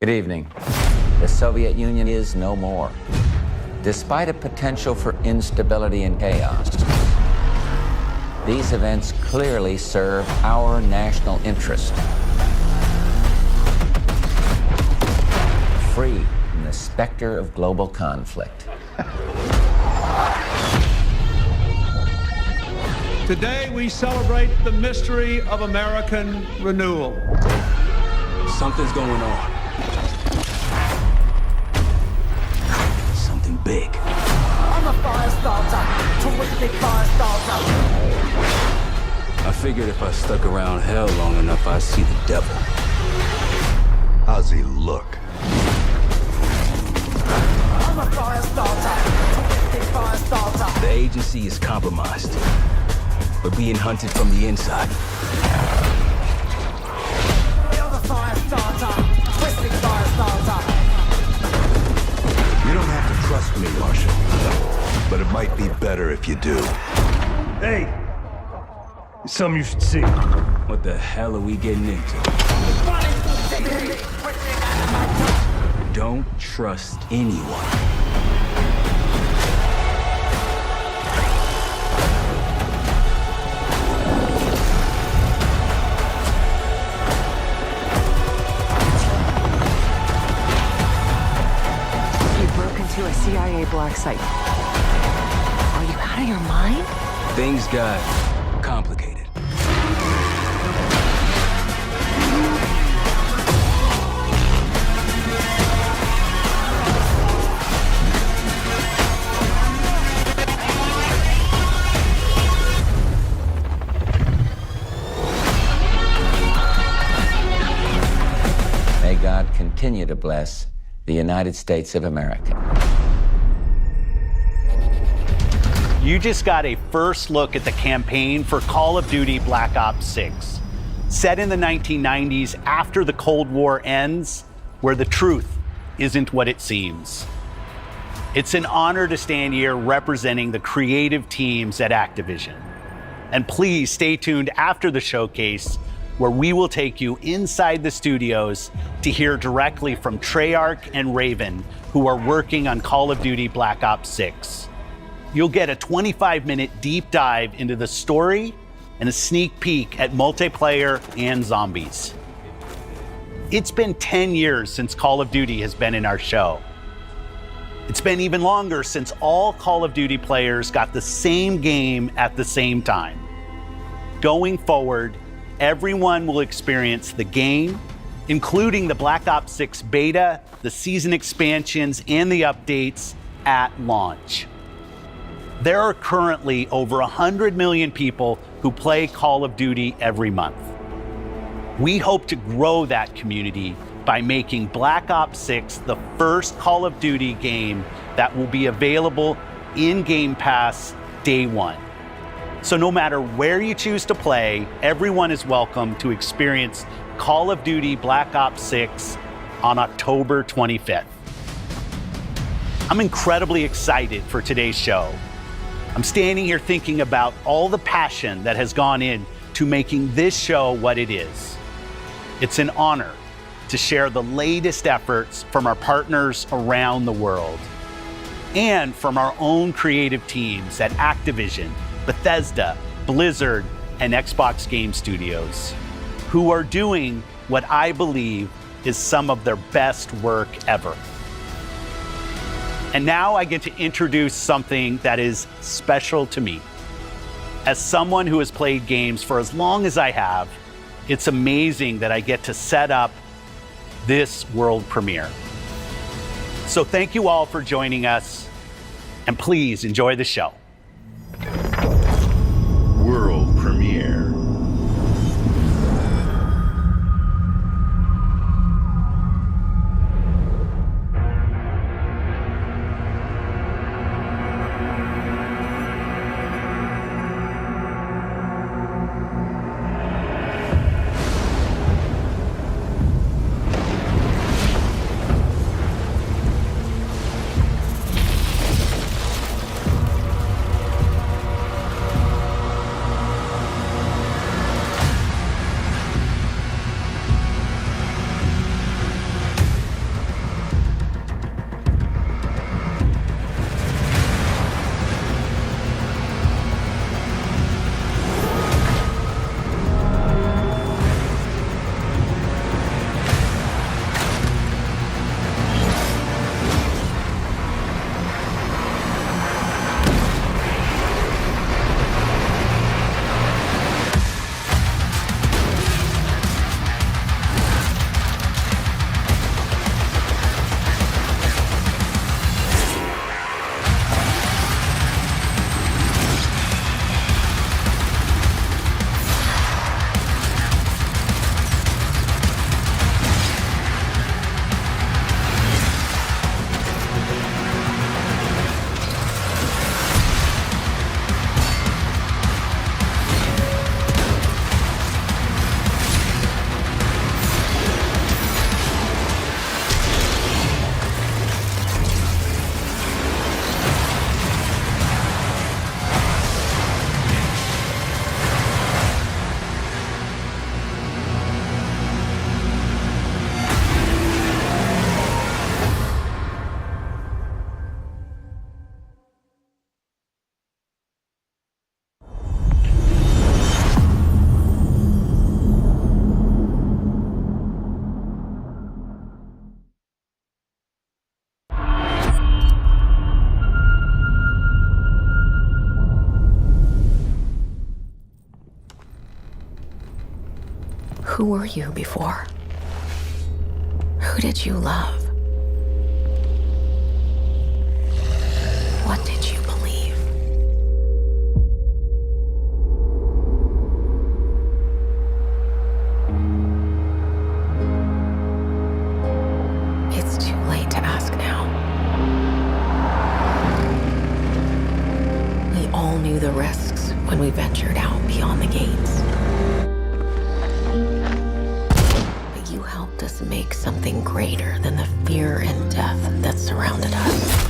Good evening. The Soviet Union is no more. Despite a potential for instability and chaos, these events clearly serve our national interest. Free from the specter of global conflict. Today we celebrate the mystery of American renewal. Something's going on. Something big. I'm a fire starter, terrific fire starter. I figured if I stuck around hell long enough, I'd see the devil. How's he look? I'm a fire starter, terrific fire starter. The agency is compromised. We're being hunted from the inside. You're the fire starter, twisting fire starter. You don't have to trust me, Marshal. But it might be better if you do. Hey! It's something you should see. What the hell are we getting into? Don't trust anyone. To a CIA black site. Are you out of your mind? Things got complicated. May God continue to bless the United States of America. You just got a first look at the campaign for Call of Duty Black Ops 6. Set in the 1990s after the Cold War ends, where the truth isn't what it seems. It's an honor to stand here representing the creative teams at Activision. And please stay tuned after the showcase, where we will take you inside the studios to hear directly from Treyarch and Raven, who are working on Call of Duty Black Ops 6. You'll get a 25-minute deep dive into the story and a sneak peek at multiplayer and zombies. It's been 10 years since Call of Duty has been in our show. It's been even longer since all Call of Duty players got the same game at the same time. Going forward, everyone will experience the game, including the Black Ops 6 beta, the season expansions, and the updates at launch. There are currently over 100 million people who play Call of Duty every month. We hope to grow that community by making Black Ops 6 the first Call of Duty game that will be available in Game Pass day one. So no matter where you choose to play, everyone is welcome to experience Call of Duty Black Ops 6 on October 25th. I'm incredibly excited for today's show. I'm standing here thinking about all the passion that has gone in to making this show what it is. It's an honor to share the latest efforts from our partners around the world and from our own creative teams at Activision, Bethesda, Blizzard, and Xbox Game Studios, who are doing what I believe is some of their best work ever. And now I get to introduce something that is special to me. As someone who has played games for as long as I have, it's amazing that I get to set up this world premiere. So thank you all for joining us, and please enjoy the show. World premiere. Who were you before? Who did you love? What did you believe? It's too late to ask now. We all knew the risks when we ventured out beyond the gates. But you helped us make something greater than the fear and death that surrounded us.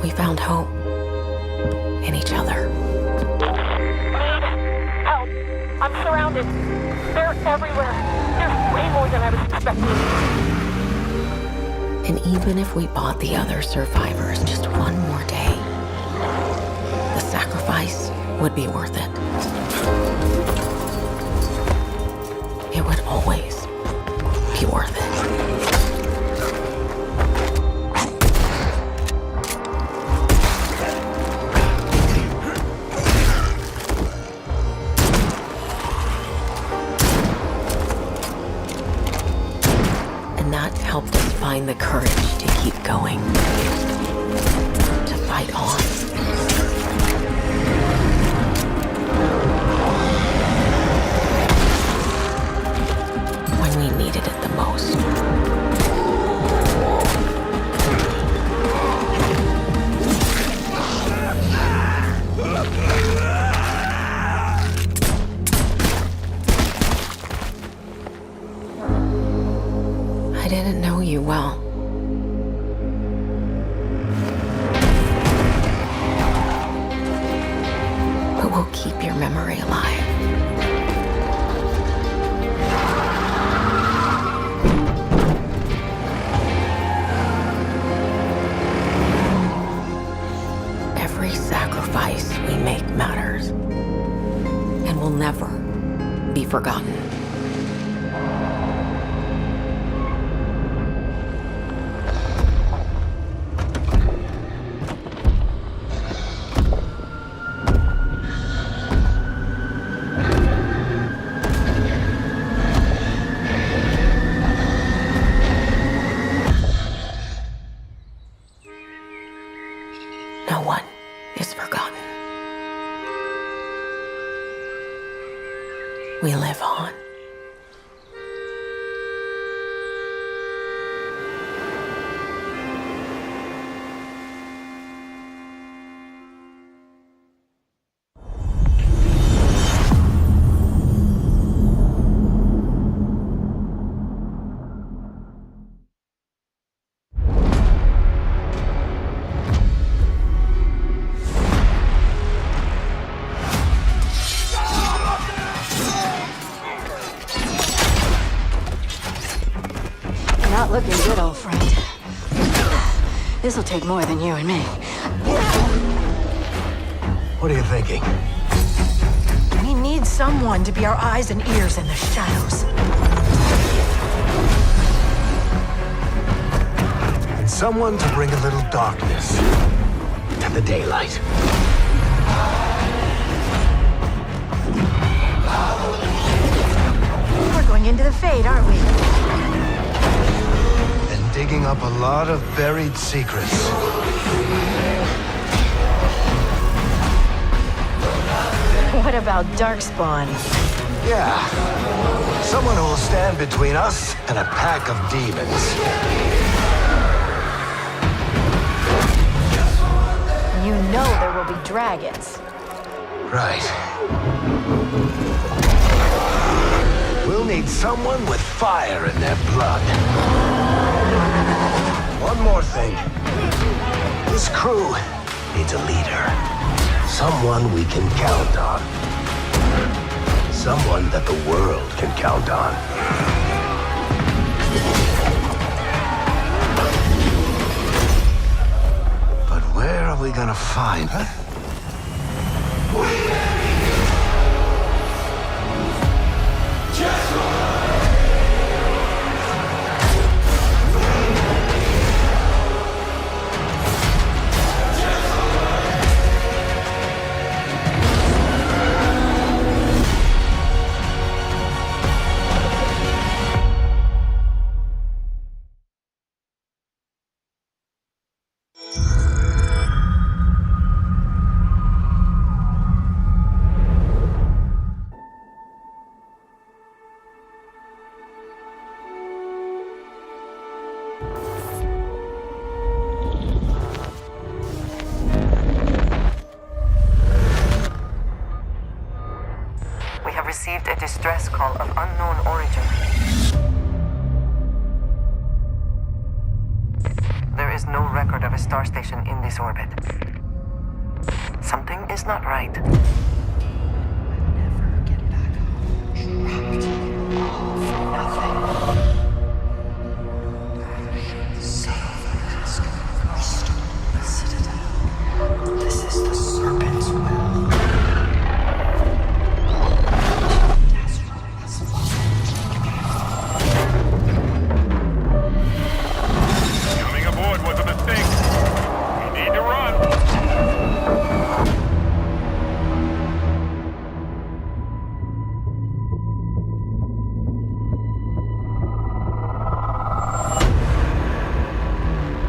We found hope in each other. Help! I'm surrounded. They're everywhere. There's way more than I was expecting. And even if we bought the other survivors just one more day, the sacrifice would be worth it. It would always be worth it. Helped us find the courage to keep going, to fight on. When we needed it the most. I didn't know you well. But we'll keep your memory alive. Every sacrifice we make matters and will never be forgotten. No one is forgotten. We live on. Not looking good, old friend. This'll take more than you and me. What are you thinking? We need someone to be our eyes and ears in the shadows. And someone to bring a little darkness to the daylight. We're going into the Fade, aren't we? And digging up a lot of buried secrets. What about Darkspawn? Yeah. Someone who will stand between us and a pack of demons. You know there will be dragons. Right. We'll need someone with fire in their blood. One more thing. This crew needs a leader. Someone we can count on. Someone that the world can count on. But where are we gonna find her? received a distress call of unknown origin. There is no record of a star station in this orbit. Something is not right. This is the Serpent's will. Coming aboard was a mistake. We need to run.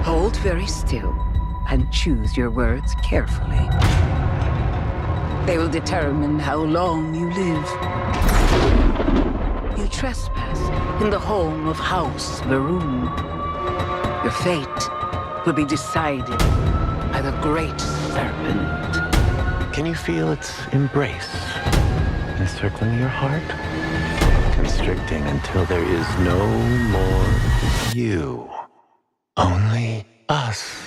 Hold very still and choose your words carefully. They will determine how long you live. You trespass in the home of House Varun. Your fate will be decided by the Great Serpent. Can you feel its embrace encircling your heart? Constricting until there is no more you. Only us.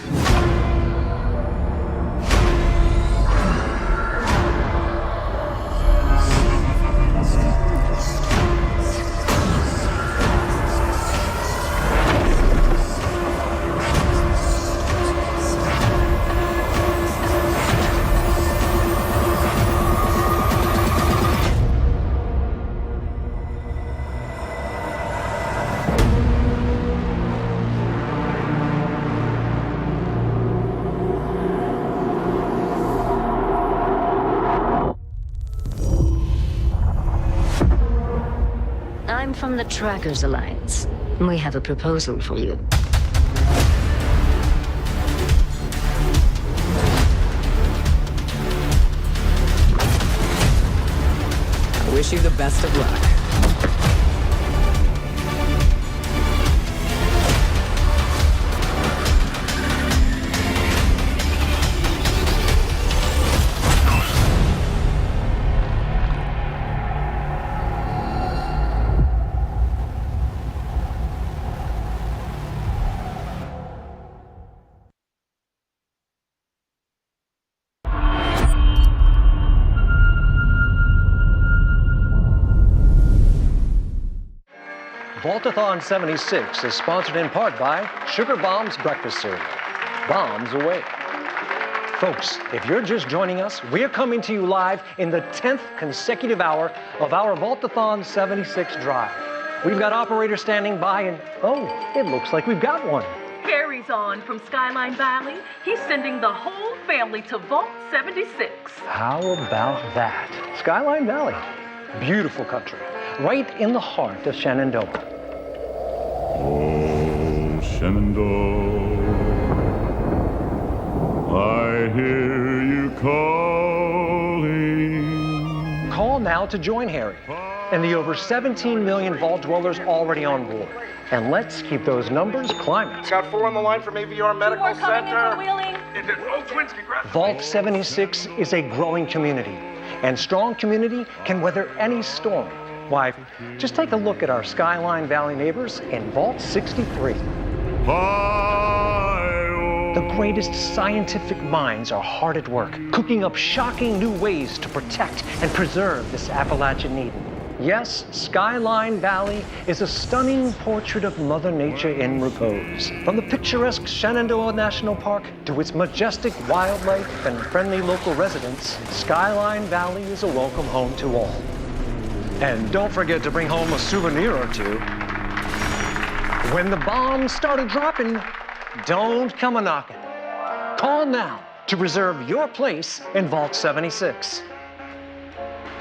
I'm from the Trackers Alliance. We have a proposal for you. I wish you the best of luck. Vaultathon 76 is sponsored in part by Sugar Bombs Breakfast Cereal. Bombs away. Folks, if you're just joining us, we're coming to you live in the 10th consecutive hour of our Vaultathon 76 drive. We've got operators standing by and, oh, it looks like we've got one. Harry's on from Skyline Valley. He's sending the whole family to Vault 76. How about that? Skyline Valley, beautiful country, right in the heart of Shenandoah. Oh, Shenandoah, I hear you calling. Call now to join Harry and the over 17 million Vault dwellers already on board. And let's keep those numbers climbing. Got 4 on the line from AVR Medical Center. Is it? Oh, twins, congrats. Vault 76 is a growing community, and strong community can weather any storm. Why, just take a look at our Skyline Valley neighbors in Vault 63. The greatest scientific minds are hard at work, cooking up shocking new ways to protect and preserve this Appalachian Eden. Yes, Skyline Valley is a stunning portrait of Mother Nature in repose. From the picturesque Shenandoah National Park to its majestic wildlife and friendly local residents, Skyline Valley is a welcome home to all. And don't forget to bring home a souvenir or two. When the bombs started dropping, don't come a-knocking. Call now to reserve your place in Vault 76.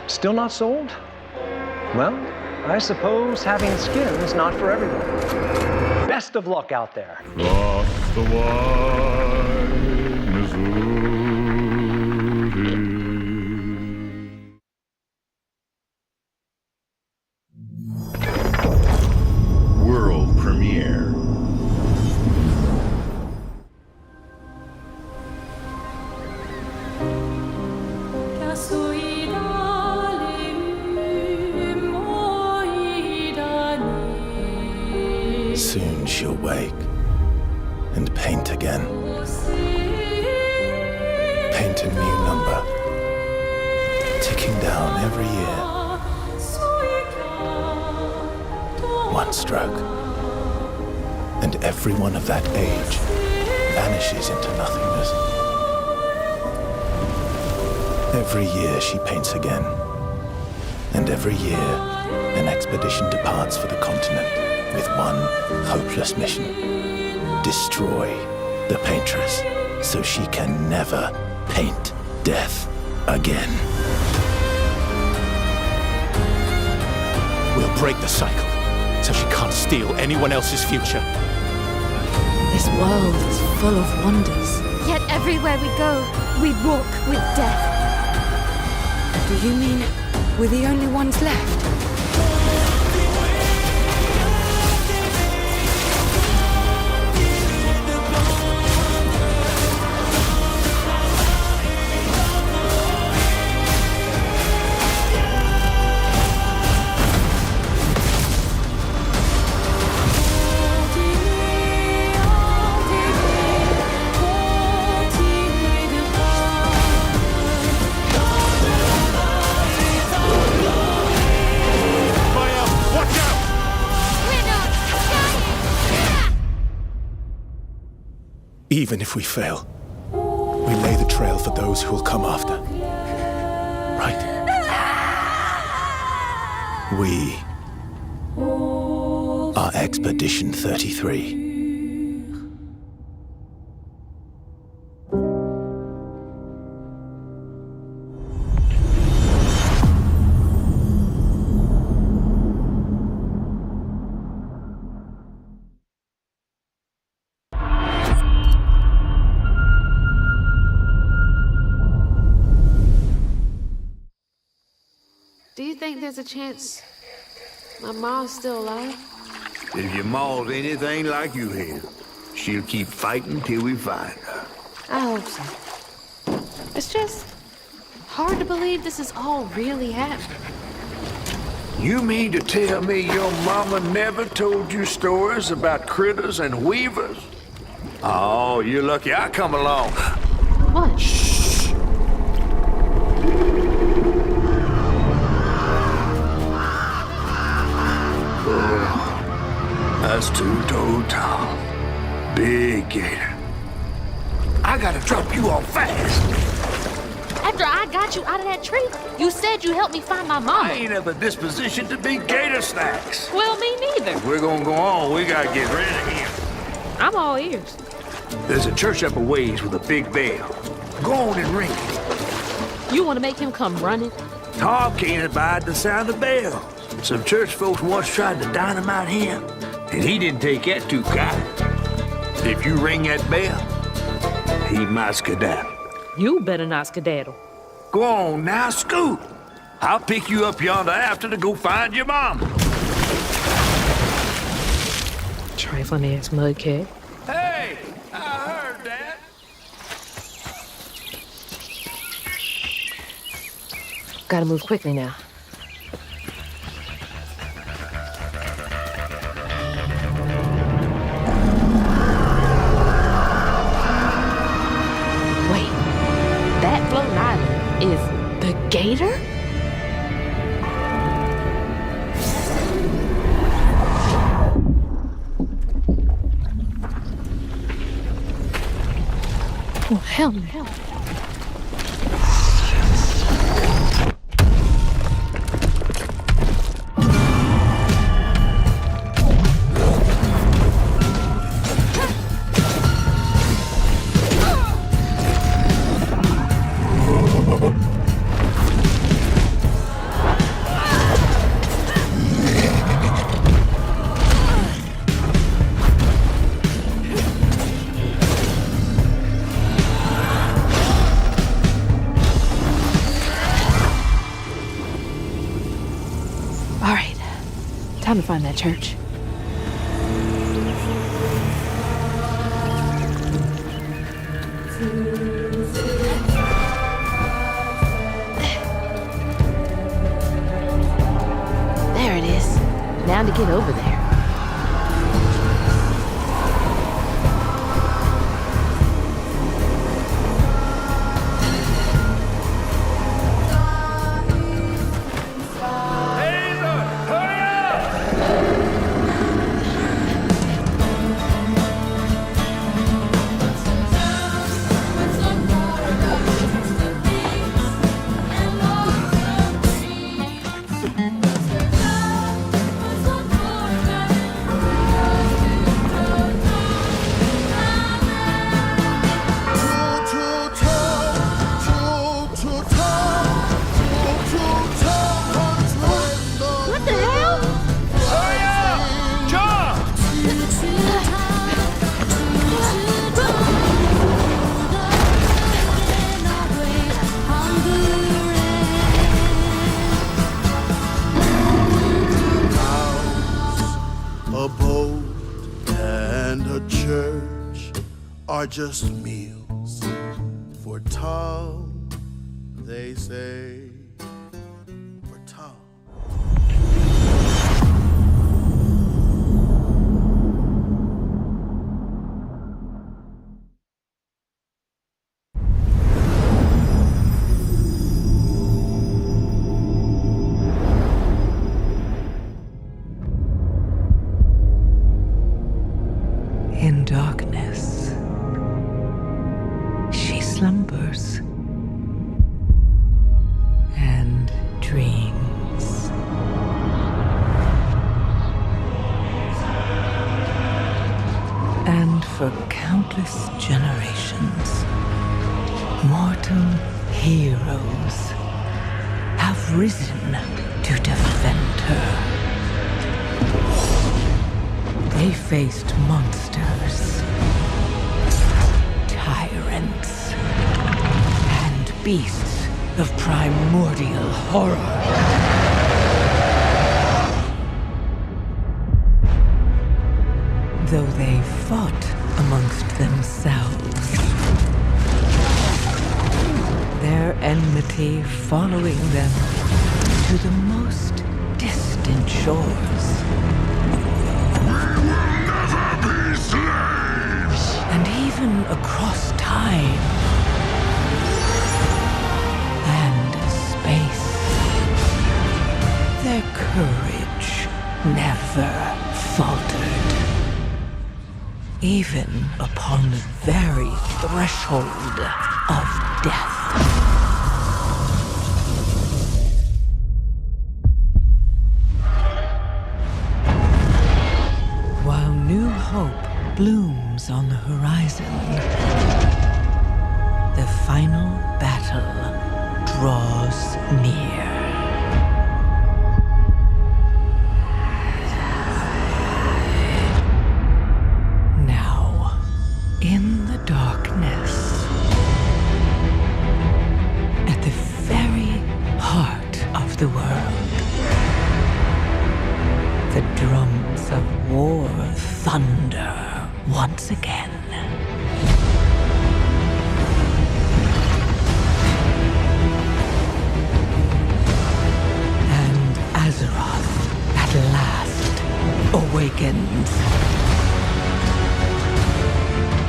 Still not sold? Well, I suppose having skin is not for everyone. Best of luck out there. Across the wide Missouri. World premiere. awake and paint again. Paint a new number, ticking down every year. One stroke, and everyone of that age vanishes into nothingness. Every year she paints again, and every year an expedition departs for the continent with one hopeless mission: destroy the paintress so she can never paint death again. We'll break the cycle so she can't steal anyone else's future. This world is full of wonders. Yet everywhere we go, we walk with death. Do you mean we're the only ones left? Even if we fail, we lay the trail for those who will come after. Right? We are Expedition 33. Do you think there's a chance my mom's still alive? If your ma's anything like you have, she'll keep fighting till we find her. I hope so. It's just hard to believe this is all really happening. You mean to tell me your mama never told you stories about critters and weavers? Oh, you're lucky I come along. What? Shh. That's two-toed Tom. Big gator. I gotta drop you off fast. After I got you out of that tree, you said you helped me find my mama. I ain't of a disposition to be gator snacks. Well, me neither. If we're gonna go on, we gotta get rid of him. I'm all ears. There's a church up a ways with a big bell. Go on and ring it. You want to make him come running? Tom can't abide the sound of the bell. Some church folks once tried to dynamite him, and he didn't take that too kind. If you ring that bell, he might skedaddle. You better not skedaddle. Go on now, scoot. I'll pick you up yonder after to go find your mom. Trifling ass mudcat. Hey, I heard that. Gotta move quickly now. Is the gator? Oh, hell no. Time to find that church. There it is. Now to get over there. are just meals for Tom, they say. For Tom. In darkness, she slumbers and dreams. And for countless generations, mortal heroes have risen to defend her. They faced monsters, tyrants, and beasts of primordial horror. Though they fought amongst themselves, their enmity following them to the most distant shores. And even across time and space, their courage never faltered. Even upon the very threshold of death. While new hope blooms on the horizon, the final battle draws near. Now, in the darkness, at the very heart of the world, the drums of war thunder once again. And Azeroth at last awakens.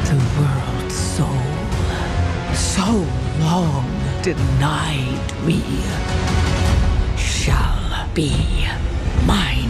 The world's soul, so long denied me, shall be mine.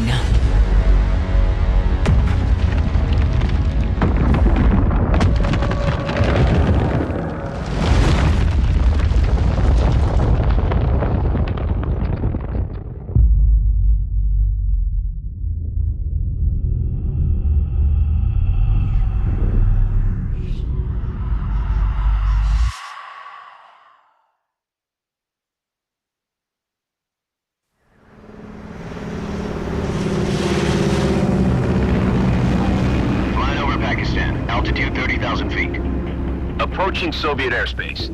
Approaching Soviet airspace.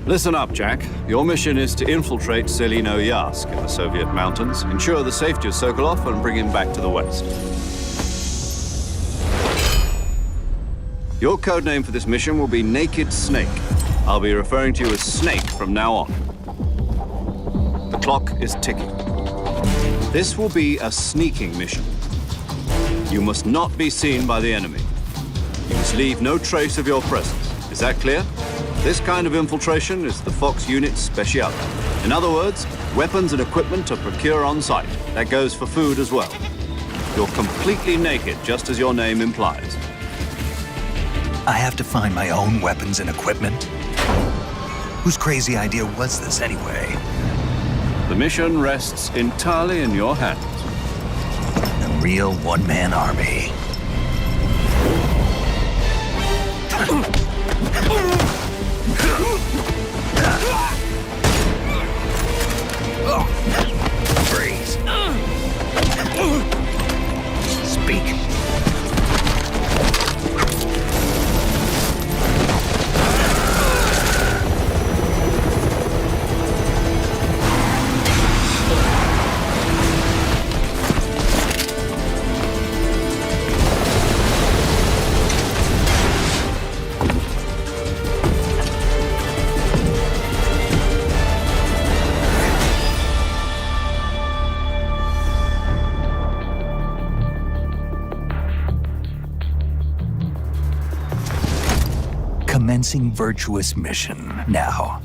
Listen up, Jack. Your mission is to infiltrate Selino Yask in the Soviet mountains, ensure the safety of Sokolov, and bring him back to the West. Your codename for this mission will be Naked Snake. I'll be referring to you as Snake from now on. The clock is ticking. This will be a sneaking mission. You must not be seen by the enemy. You must leave no trace of your presence. Is that clear? This kind of infiltration is the Fox unit's specialty. In other words, weapons and equipment to procure on site. That goes for food as well. You're completely naked, just as your name implies. I have to find my own weapons and equipment? Whose crazy idea was this anyway? The mission rests entirely in your hands. A real one-man army. Freeze. Speak. convincing, virtuous mission. Now,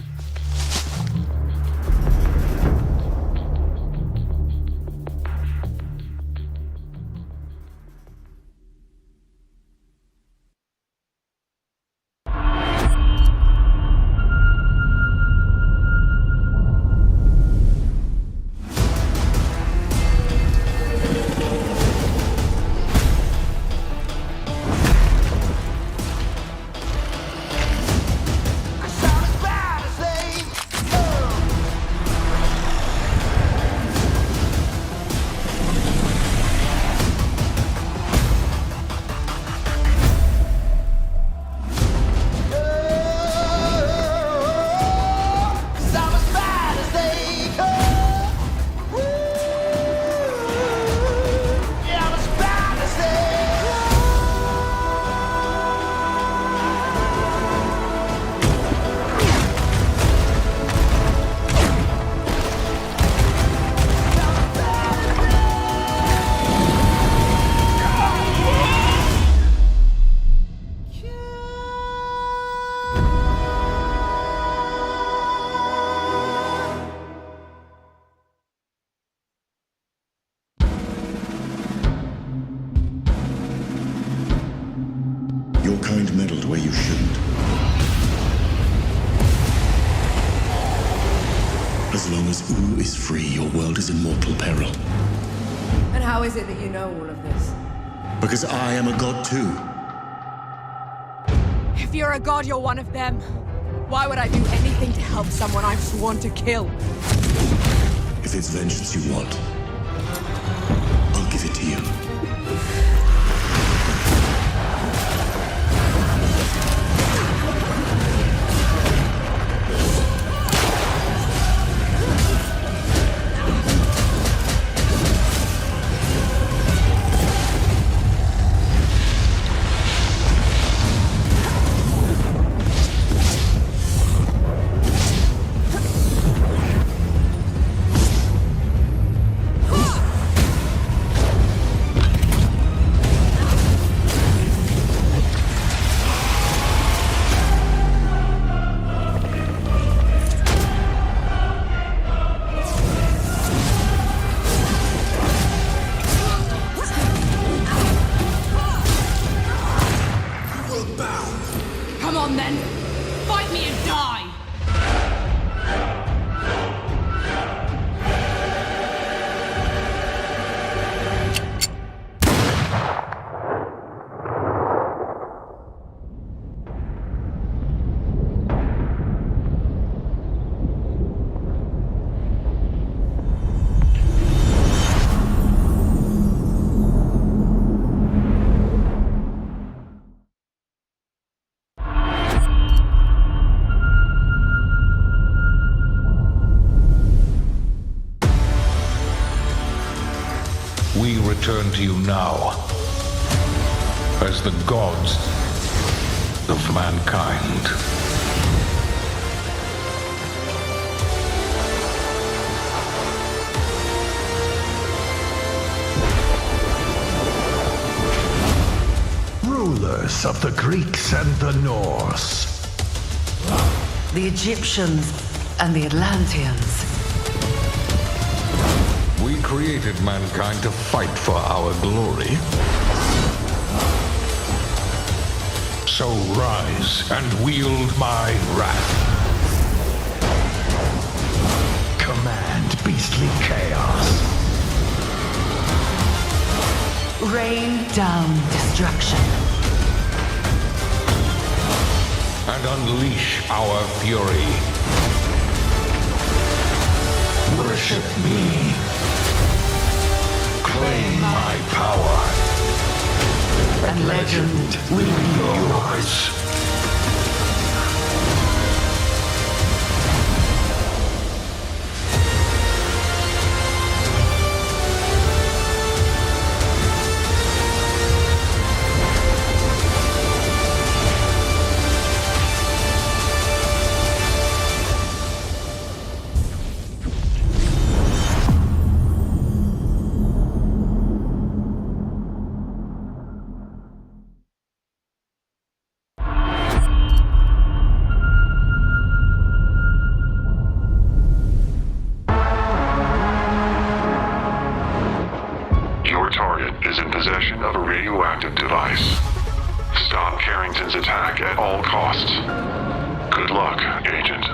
Your kind meddled where you shouldn't. As long as Ooh is free, your world is in mortal peril. And how is it that you know all of this? Because I am a god too. If you're a god, you're one of them. Why would I do anything to help someone I've sworn to kill? If it's vengeance you want, I'll give it to you. Come on then! Fight me and die! We return to you now as the gods of mankind. Rulers of the Greeks and the Norse. The Egyptians and the Atlanteans. We created mankind to fight for our glory. So rise and wield my wrath. Command beastly chaos. Rain down destruction. And unleash our fury. Worship me. Claim my power. And legend will be yours. Carrington's attack at all costs. Good luck, Agent.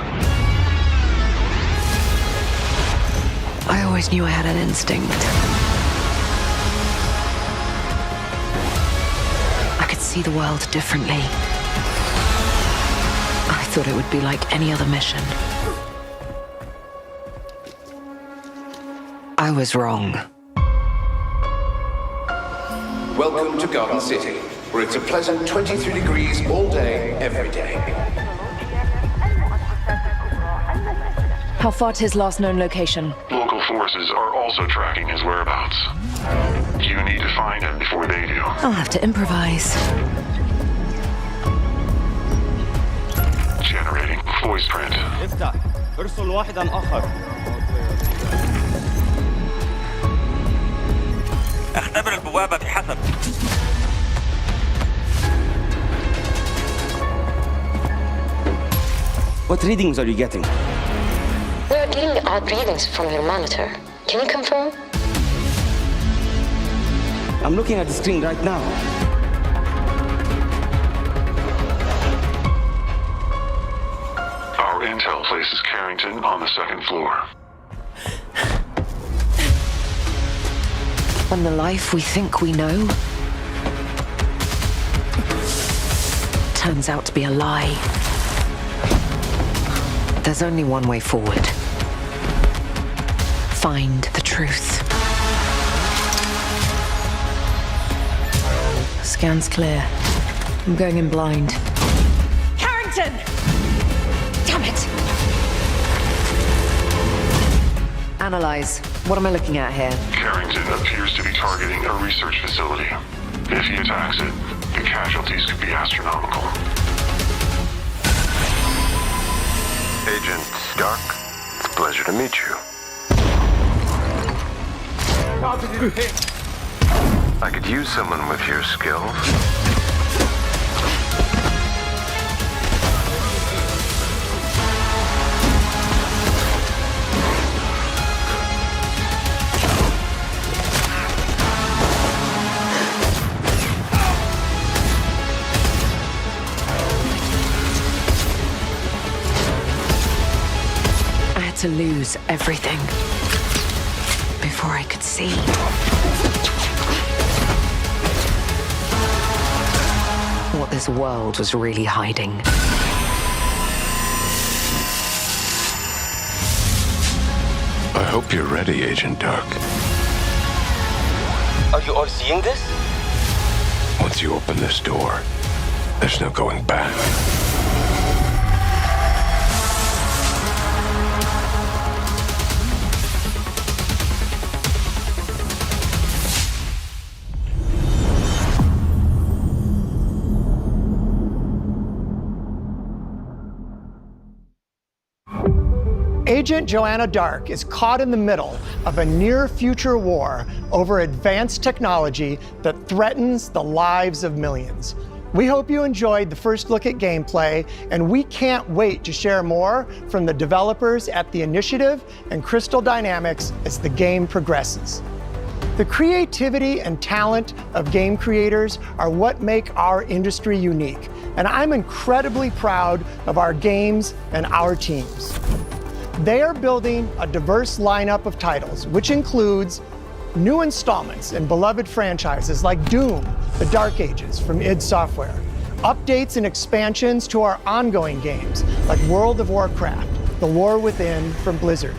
I always knew I had an instinct. I could see the world differently. I thought it would be like any other mission. I was wrong. Welcome to Garden City, where it's a pleasant 23 degrees all day, every day. How far to his last known location? Local forces are also tracking his whereabouts. You need to find him before they do. I'll have to improvise. Generating voice print. افتح ارسل واحدا آخر. اختبر البوابة بحسب. What readings are you getting? We are getting odd readings from your monitor. Can you confirm? I'm looking at the screen right now. Our intel places Carrington on the second floor. When the life we think we know turns out to be a lie. There's only one way forward. Find the truth. Scan's clear. I'm going in blind. Carrington! Damn it! Analyze. What am I looking at here? Carrington appears to be targeting a research facility. If he attacks it, the casualties could be astronomical. Agent Stark, it's a pleasure to meet you. How did you hit? I could use someone with your skills. To lose everything before I could see. What this world was really hiding. I hope you're ready, Agent Dark. Are you all seeing this? Once you open this door, there's no going back. Agent Joanna Dark is caught in the middle of a near-future war over advanced technology that threatens the lives of millions. We hope you enjoyed the first look at gameplay, and we can't wait to share more from the developers at The Initiative and Crystal Dynamics as the game progresses. The creativity and talent of game creators are what make our industry unique, and I'm incredibly proud of our games and our teams. They are building a diverse lineup of titles, which includes new installments in beloved franchises like Doom, The Dark Ages from id Software, updates and expansions to our ongoing games like World of Warcraft, The War Within from Blizzard,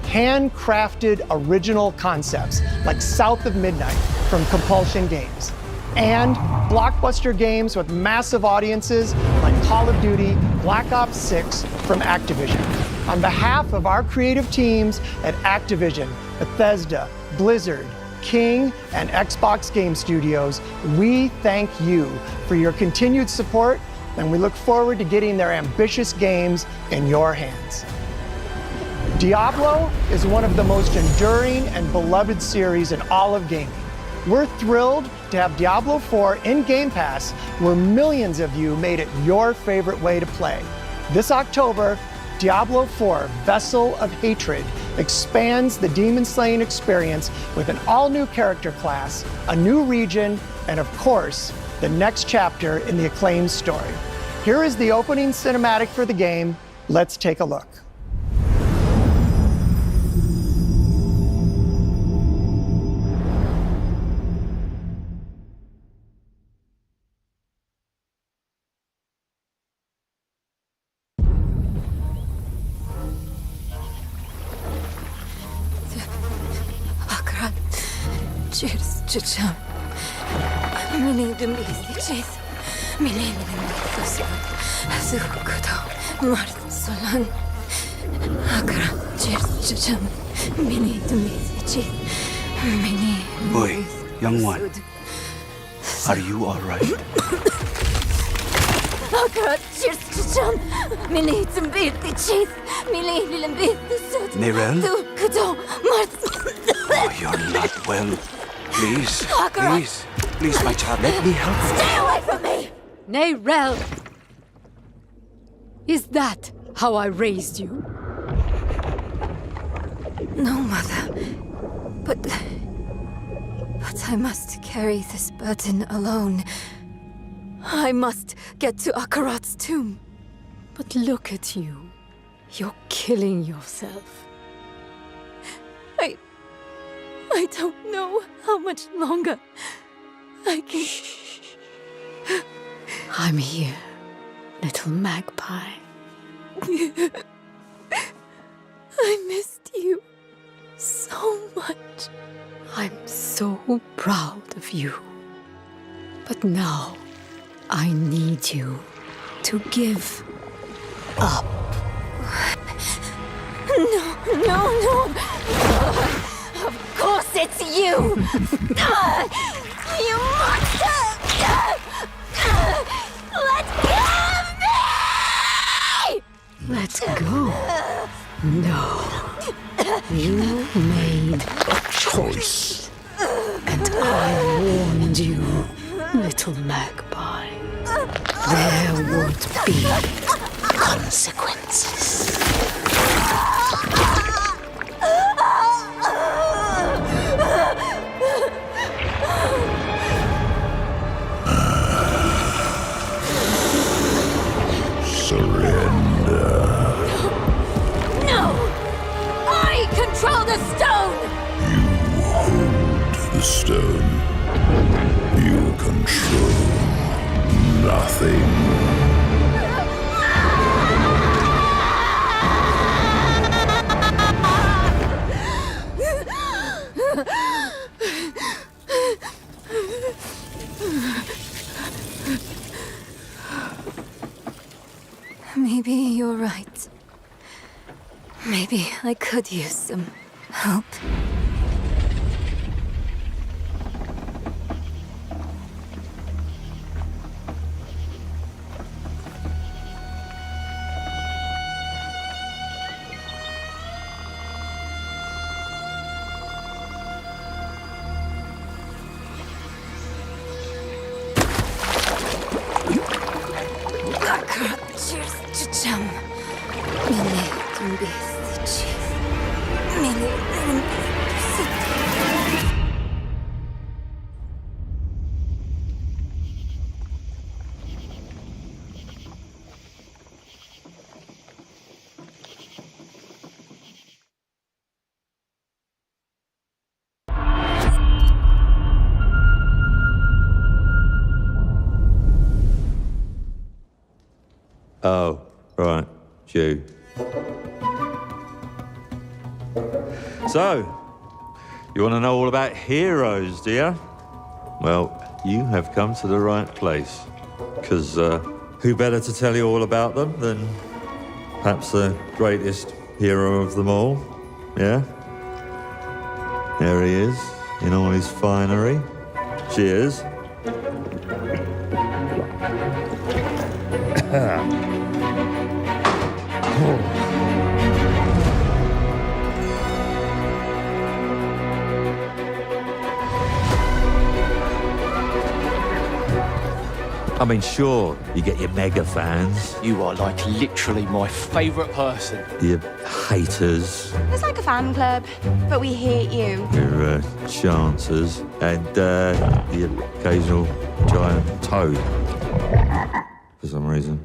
handcrafted original concepts like South of Midnight from Compulsion Games, and blockbuster games with massive audiences like Call of Duty Black Ops 6 from Activision. On behalf of our creative teams at Activision, Bethesda, Blizzard, King, and Xbox Game Studios, we thank you for your continued support, and we look forward to getting their ambitious games in your hands. Diablo is one of the most enduring and beloved series in all of gaming. We're thrilled to have Diablo 4 in Game Pass, where millions of you made it your favorite way to play. This October, Diablo 4 Vessel of Hatred expands the demon slaying experience with an all-new character class, a new region, and of course, the next chapter in the acclaimed story. Here is the opening cinematic for the game. Let's take a look. Akkurat. Cheers, chicham. Mini dumisi cheese. Mini dumisi. Azukudo. Mart solan. Akkurat. Cheers, chicham. Mini dumisi cheese. Mini. Boy, young one. Are you all right? Akkurat. Cheers, chicham. Mini dumisi cheese. Mini dumisi sud. Mirel? Azukudo. Mart. Oh, you're not well. Please, Akkurat. please, my child, let me help you. Stay away from me! Neyrel! Is that how I raised you? No, Mother. But I must carry this burden alone. I must get to Akarat's tomb. But look at you. You're killing yourself. I don't know how much longer I can... I'm here, little magpie. I missed you so much. I'm so proud of you. But now, I need you to give up. No. Of course it's you! You monster! Let go of me! Let go? No. You made a choice. And I warned you, little magpie. There would be consequences. Surrender. No! I control the stone! You hold the stone. You control nothing. Maybe you're right. Maybe I could use some help. Cheers, chicham. Mini dumbisi cheese. Mini dumbisi. Oh, right, you. So, you want to know all about heroes, do you? Well, you have come to the right place. Because who better to tell you all about them than perhaps the greatest hero of them all? Yeah? There he is, in all his finery. Cheers. I mean, sure, you get your mega fans, You are like literally my favourite person. your haters, It's like a fan club, but we hate you. your chancers, and the occasional giant toad, for some reason.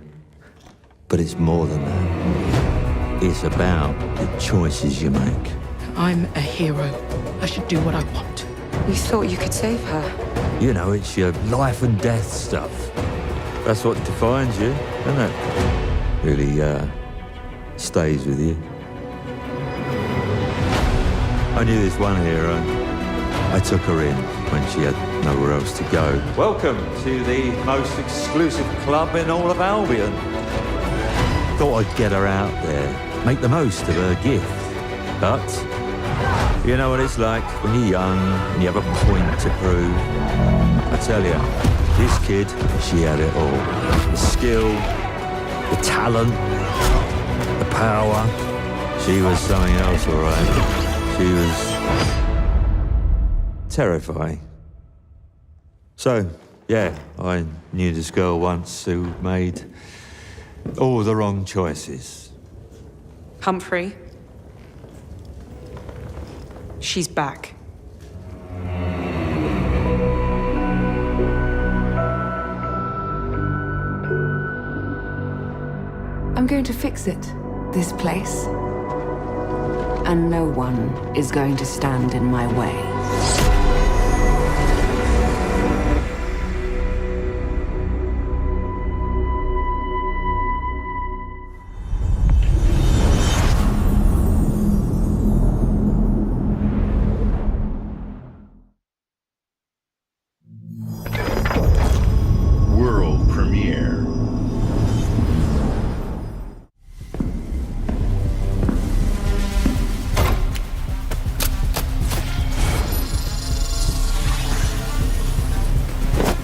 But it's more than that. It's about the choices you make. I'm a hero. I should do what I want. You thought you could save her? You know, it's your life and death stuff. That's what defines you, isn't it? Really stays with you. I knew this one hero. I took her in when she had nowhere else to go. Welcome to the most exclusive club in all of Albion. Thought I'd get her out there, make the most of her gift. But you know what it's like when you're young and you have a point to prove. I tell you, this kid, she had it all. The skill, the talent, the power. She was something else, all right. She was terrifying. So, yeah, I knew this girl once who made all the wrong choices. Humphrey. She's back. I'm going to fix it, this place. And no one is going to stand in my way. World premiere.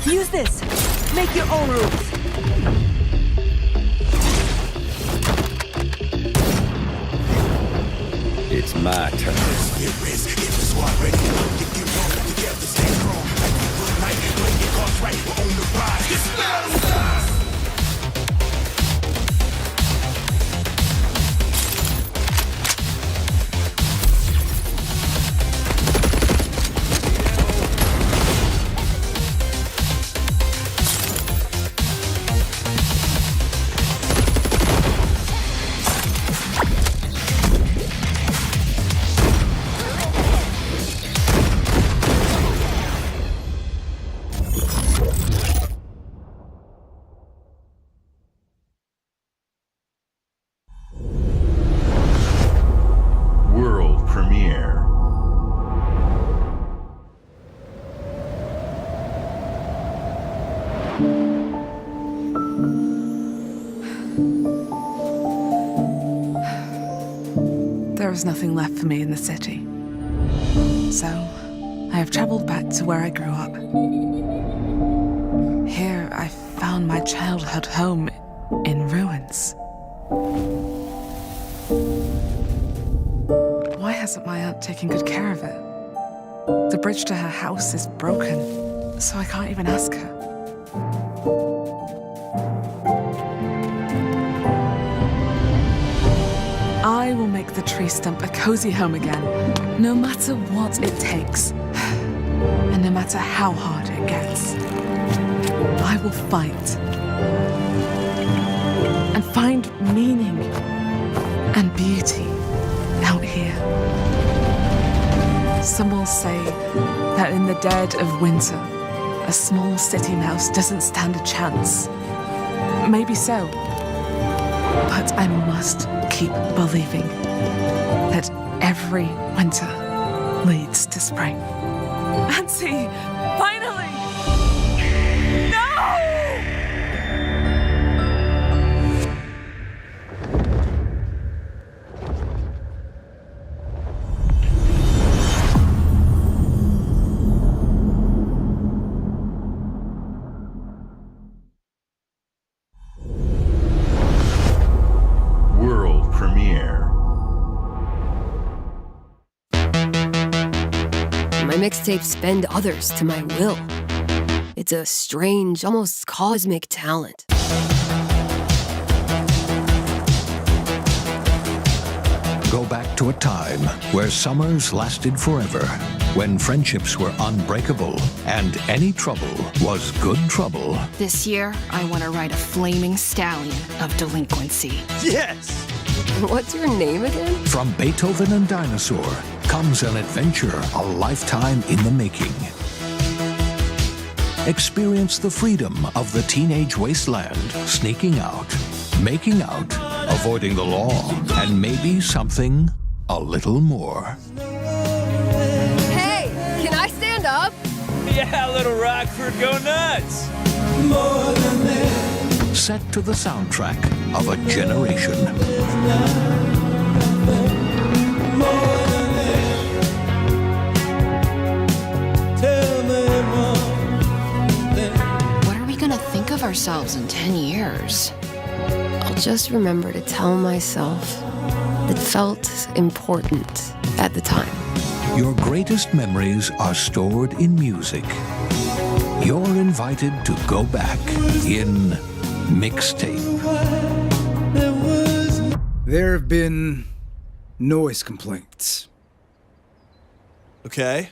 Use this. Make your own rules. It's my turn. World premiere. There is nothing left for me in the city. So, I have traveled back to where I grew up. Here, I found my childhood home in ruins. Why hasn't my aunt taken good care of it? The bridge to her house is broken, so I can't even ask her. I will make the tree stump a cozy home again, no matter what it takes. And no matter how hard it gets. I will fight. And find meaning and beauty out here. Some will say that in the dead of winter, a small city mouse doesn't stand a chance. Maybe so. But I must keep believing that every winter leads to spring. Auntie, finally! No! World premiere. My mixtapes bend others to my will. It's It's a strange, almost cosmic talent. Go back to a time where summers lasted forever, when friendships were unbreakable and any trouble was good trouble. This year, I want to ride a flaming stallion of delinquency. Yes! What's your name again? From Beethoven and Dinosaur comes an adventure a lifetime in the making. Experience the freedom of the teenage wasteland, sneaking out, making out, avoiding the law, and maybe something a little more. Hey, can I stand up? Yeah, little Rockford, go nuts! Set to the soundtrack of a generation. What are we gonna think of ourselves in 10 years? I'll just remember to tell myself it felt important at the time. Your greatest memories are stored in music. You're invited to go back in Mixtape. There have been noise complaints. Okay.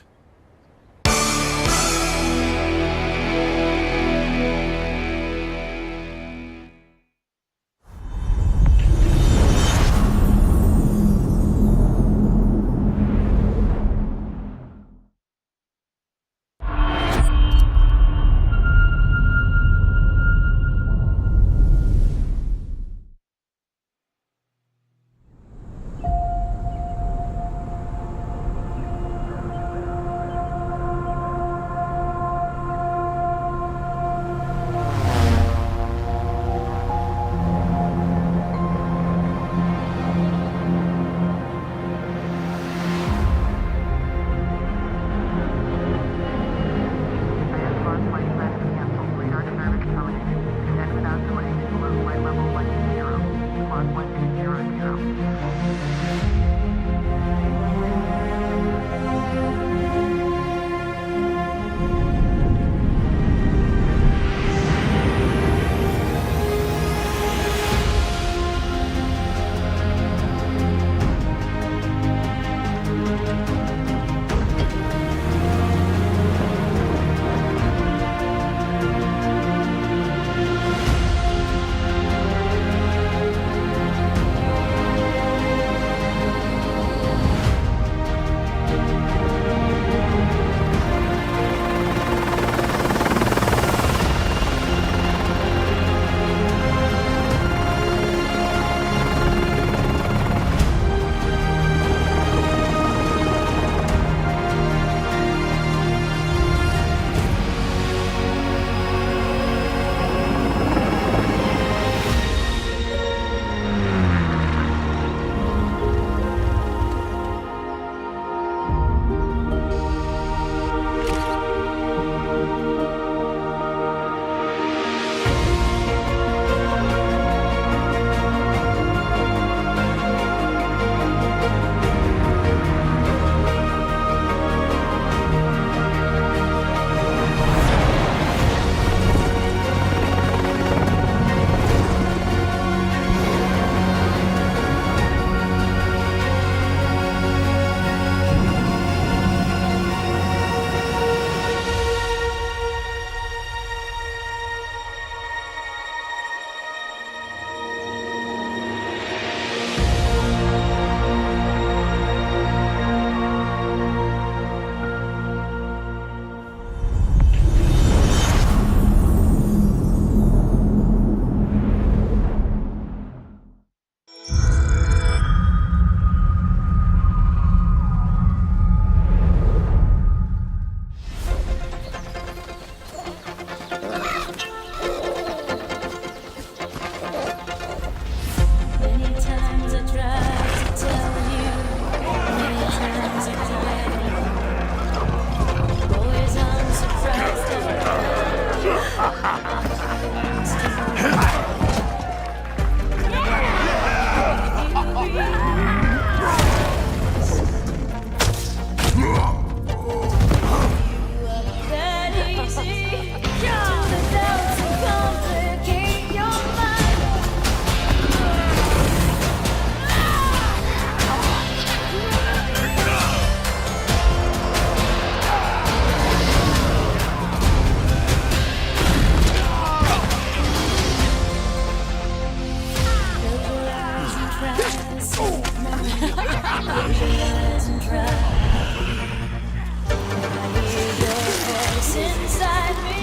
Inside me,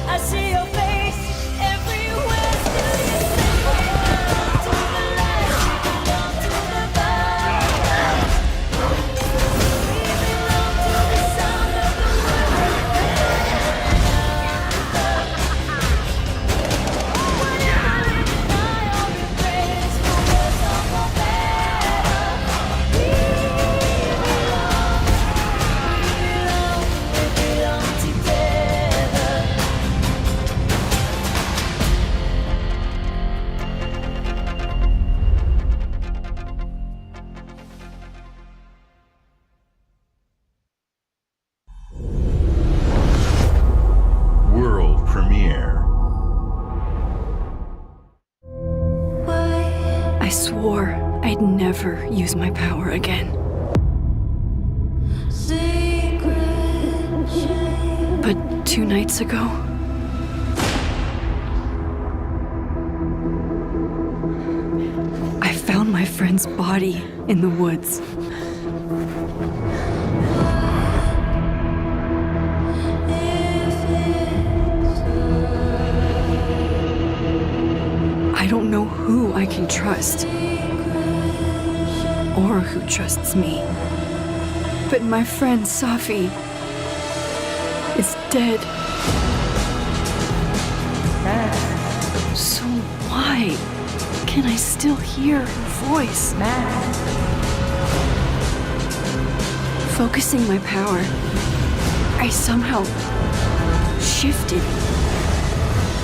I see your face everywhere. Still you belong to the light, you belong to the vibe. We belong to the sound of the whenever we deny or embrace the words of our better. We belong together. World premiere. I swore I'd never use my power again. But 2 nights ago, I found my friend's body in the woods. I don't know who I can trust, or who trusts me. But my friend Safi is dead. So why can I still hear her voice? Focusing my power, I somehow shifted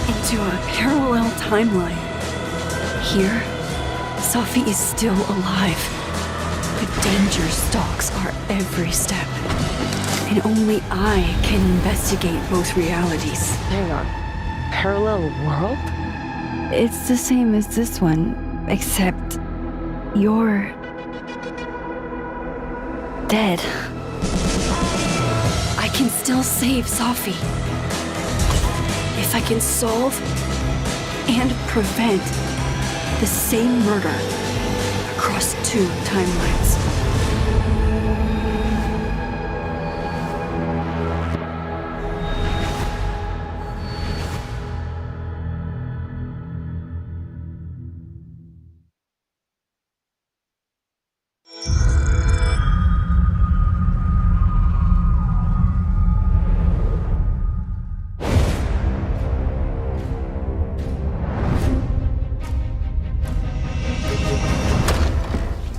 into a parallel timeline. Here, Safi is still alive, but danger stalks our every step. And only I can investigate both realities. Hang on. Parallel world? It's the same as this one, except you're dead. I can still save Safi. If I can solve and prevent the same murder across 2 timelines.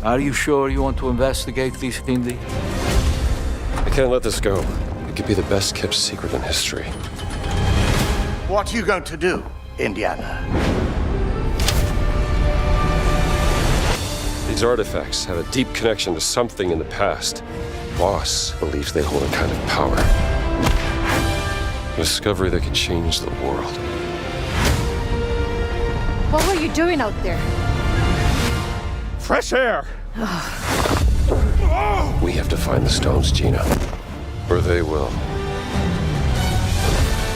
Are you sure you want to investigate this, Hindi? I can't let this go. It could be the best kept secret in history. What are you going to do, Indiana? These artifacts have a deep connection to something in the past. Boss believes they hold a kind of power. A discovery that could change the world. What were you doing out there? Fresh air! We have to find the stones, Gina. Or they will.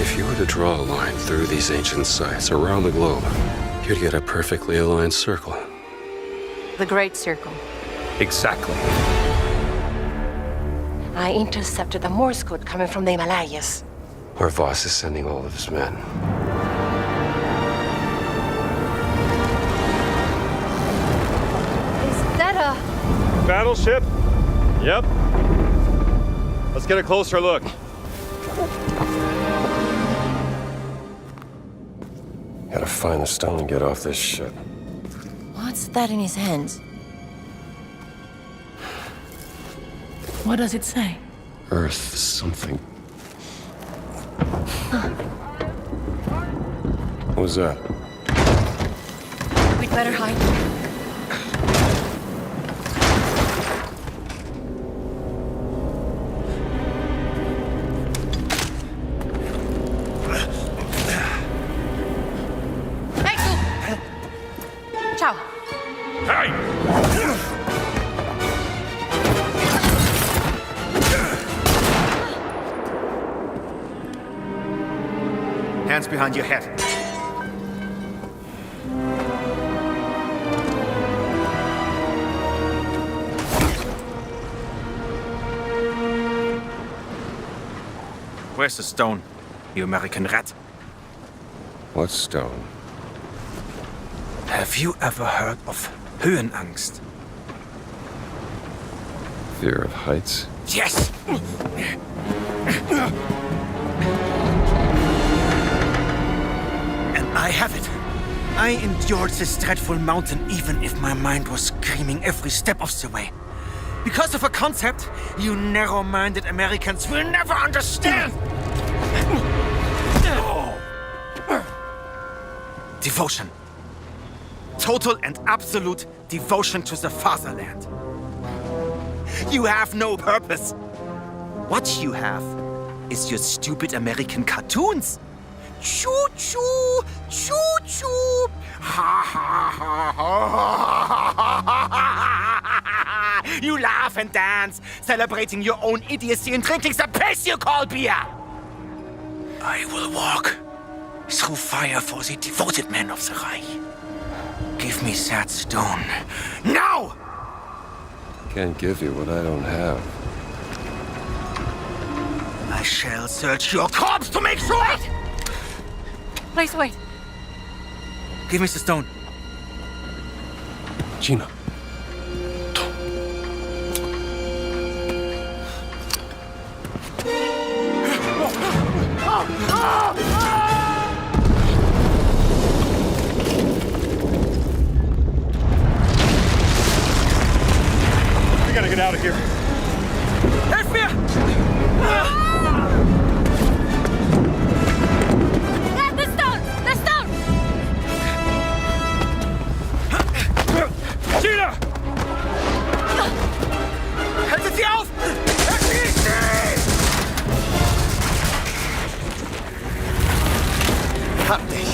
If you were to draw a line through these ancient sites around the globe, you'd get a perfectly aligned circle. The Great Circle. Exactly. I intercepted the Morse code coming from the Himalayas. Where Voss is sending all of his men. Is that a... Battleship? Yep. Let's get a closer look. Gotta find the stone and get off this ship. What's that in his hands? What does it say? Earth something. What was that? We'd better hide. Ciao. Hands behind your head. Where's the stone, you American rat? What stone? Have you ever heard of Höhenangst? Fear of heights? Yes! And I have it. I endured this dreadful mountain even if my mind was screaming every step of the way. Because of a concept you narrow-minded Americans will never understand! Devotion. Total and absolute devotion to the fatherland. You have no purpose. What you have is your stupid American cartoons. Choo-choo, choo-choo. Ha ha ha ha. You laugh and dance, celebrating your own idiocy and drinking the piss you call beer. I will walk through fire for the devoted men of the Reich. Give me that stone. Now! Can't give you what I don't have. I shall search your corpse to make sure! Wait! Please wait. Give me the stone. Gina. We gotta get out of here. Help me! The stone! The stone! Gina! Haltet sie auf! Erschießt sie! Hab dich!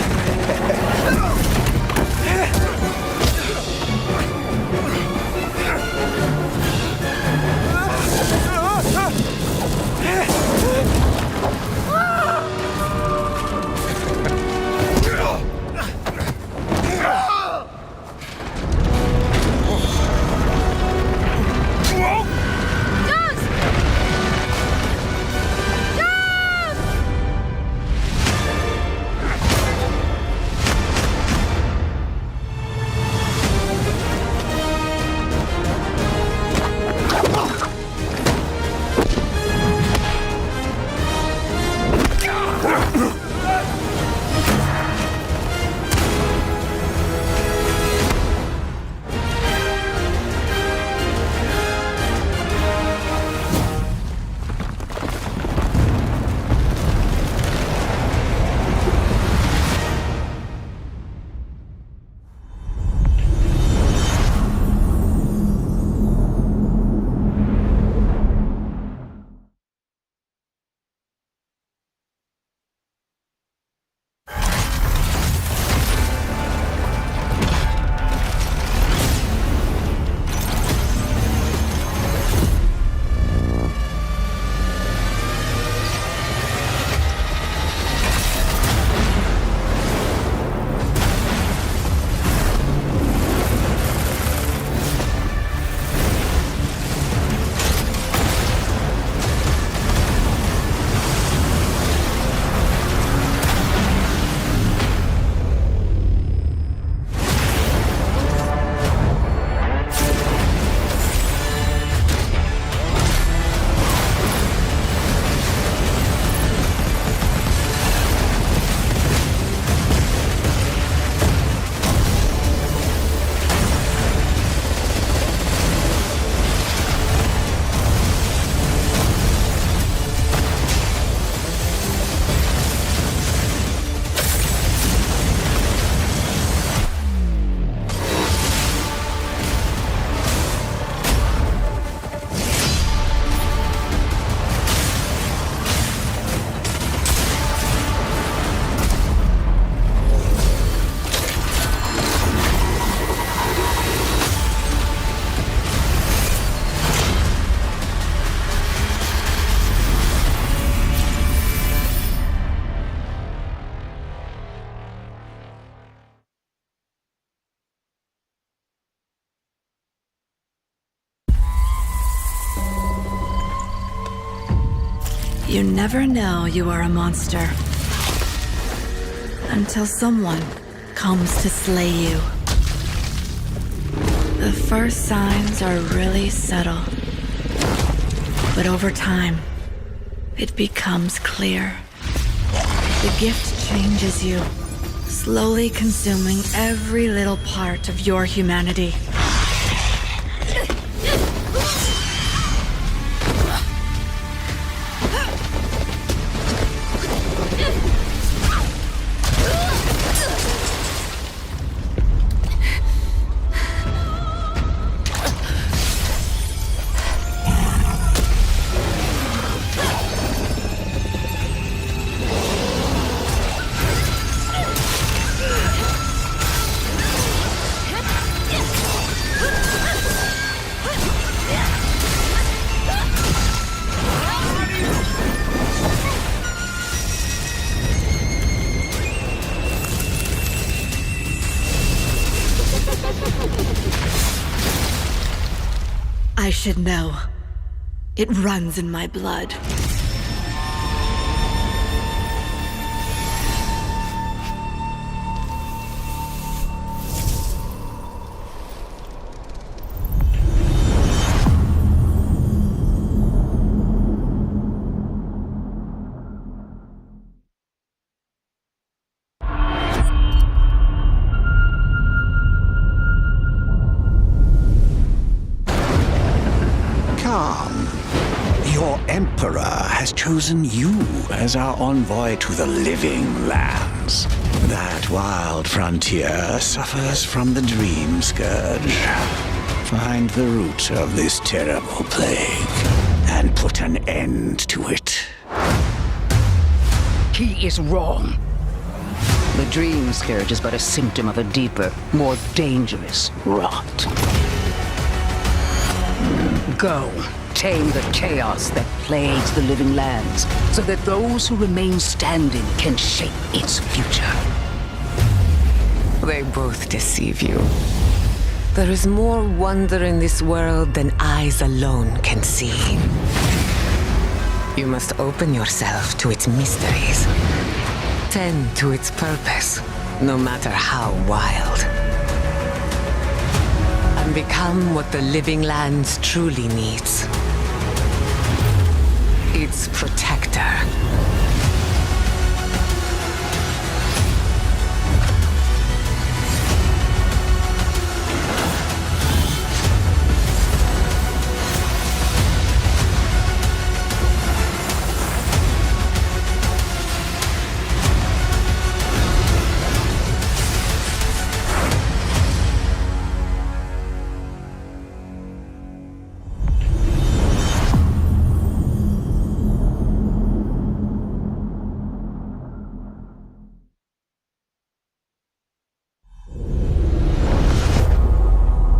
You never know you are a monster until someone comes to slay you. The first signs are really subtle, but over time, it becomes clear. The gift changes you, slowly consuming every little part of your humanity. I should know. It runs in my blood. Your Emperor has chosen you as our envoy to the living lands. That wild frontier suffers from the dream scourge. Find the root of this terrible plague and put an end to it. He is wrong. The dream scourge is but a symptom of a deeper, more dangerous rot. Go, tame the chaos that plagues the living lands, so that those who remain standing can shape its future. They both deceive you. There is more wonder in this world than eyes alone can see. You must open yourself to its mysteries. Tend to its purpose, no matter how wild. And become what the living lands truly needs. Its protector.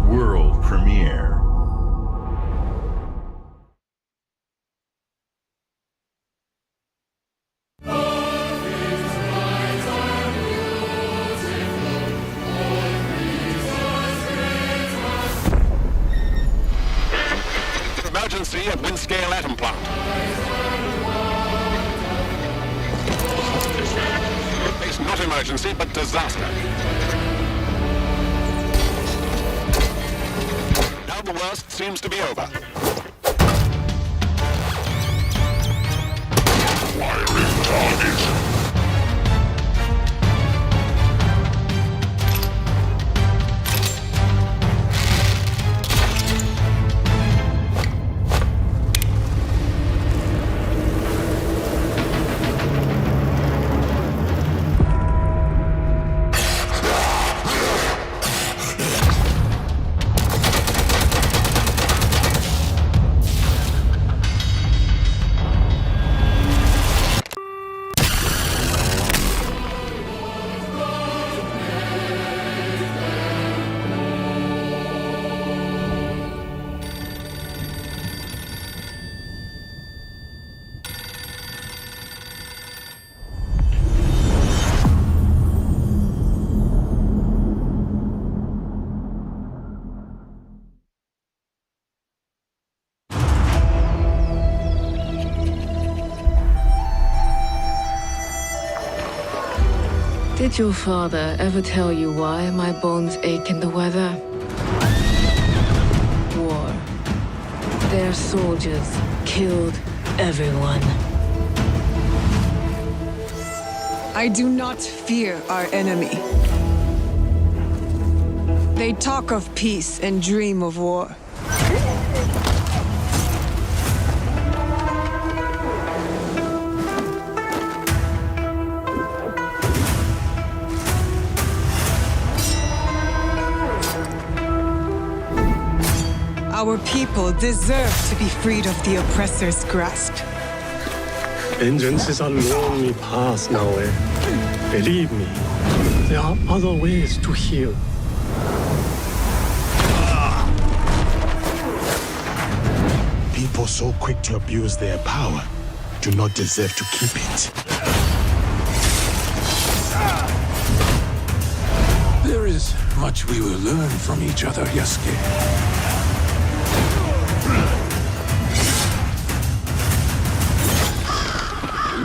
World premiere. Emergency at Windscale Atom Plant. It's not emergency, but disaster. Now the worst seems to be over. Wiring target. Did your father ever tell you why my bones ache in the weather? War. Their soldiers killed everyone. I do not fear our enemy. They talk of peace and dream of war. Our people deserve to be freed of the oppressor's grasp. Vengeance is a lonely path, Naoe. Believe me, there are other ways to heal. People so quick to abuse their power do not deserve to keep it. There is much we will learn from each other, Yasuke.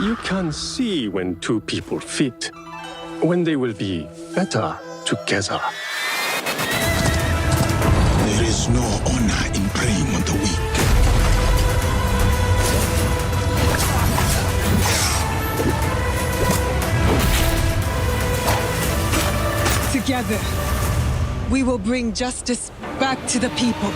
You can see when two people fit, when they will be better together. There is no honor in preying on the weak. Together, we will bring justice back to the people.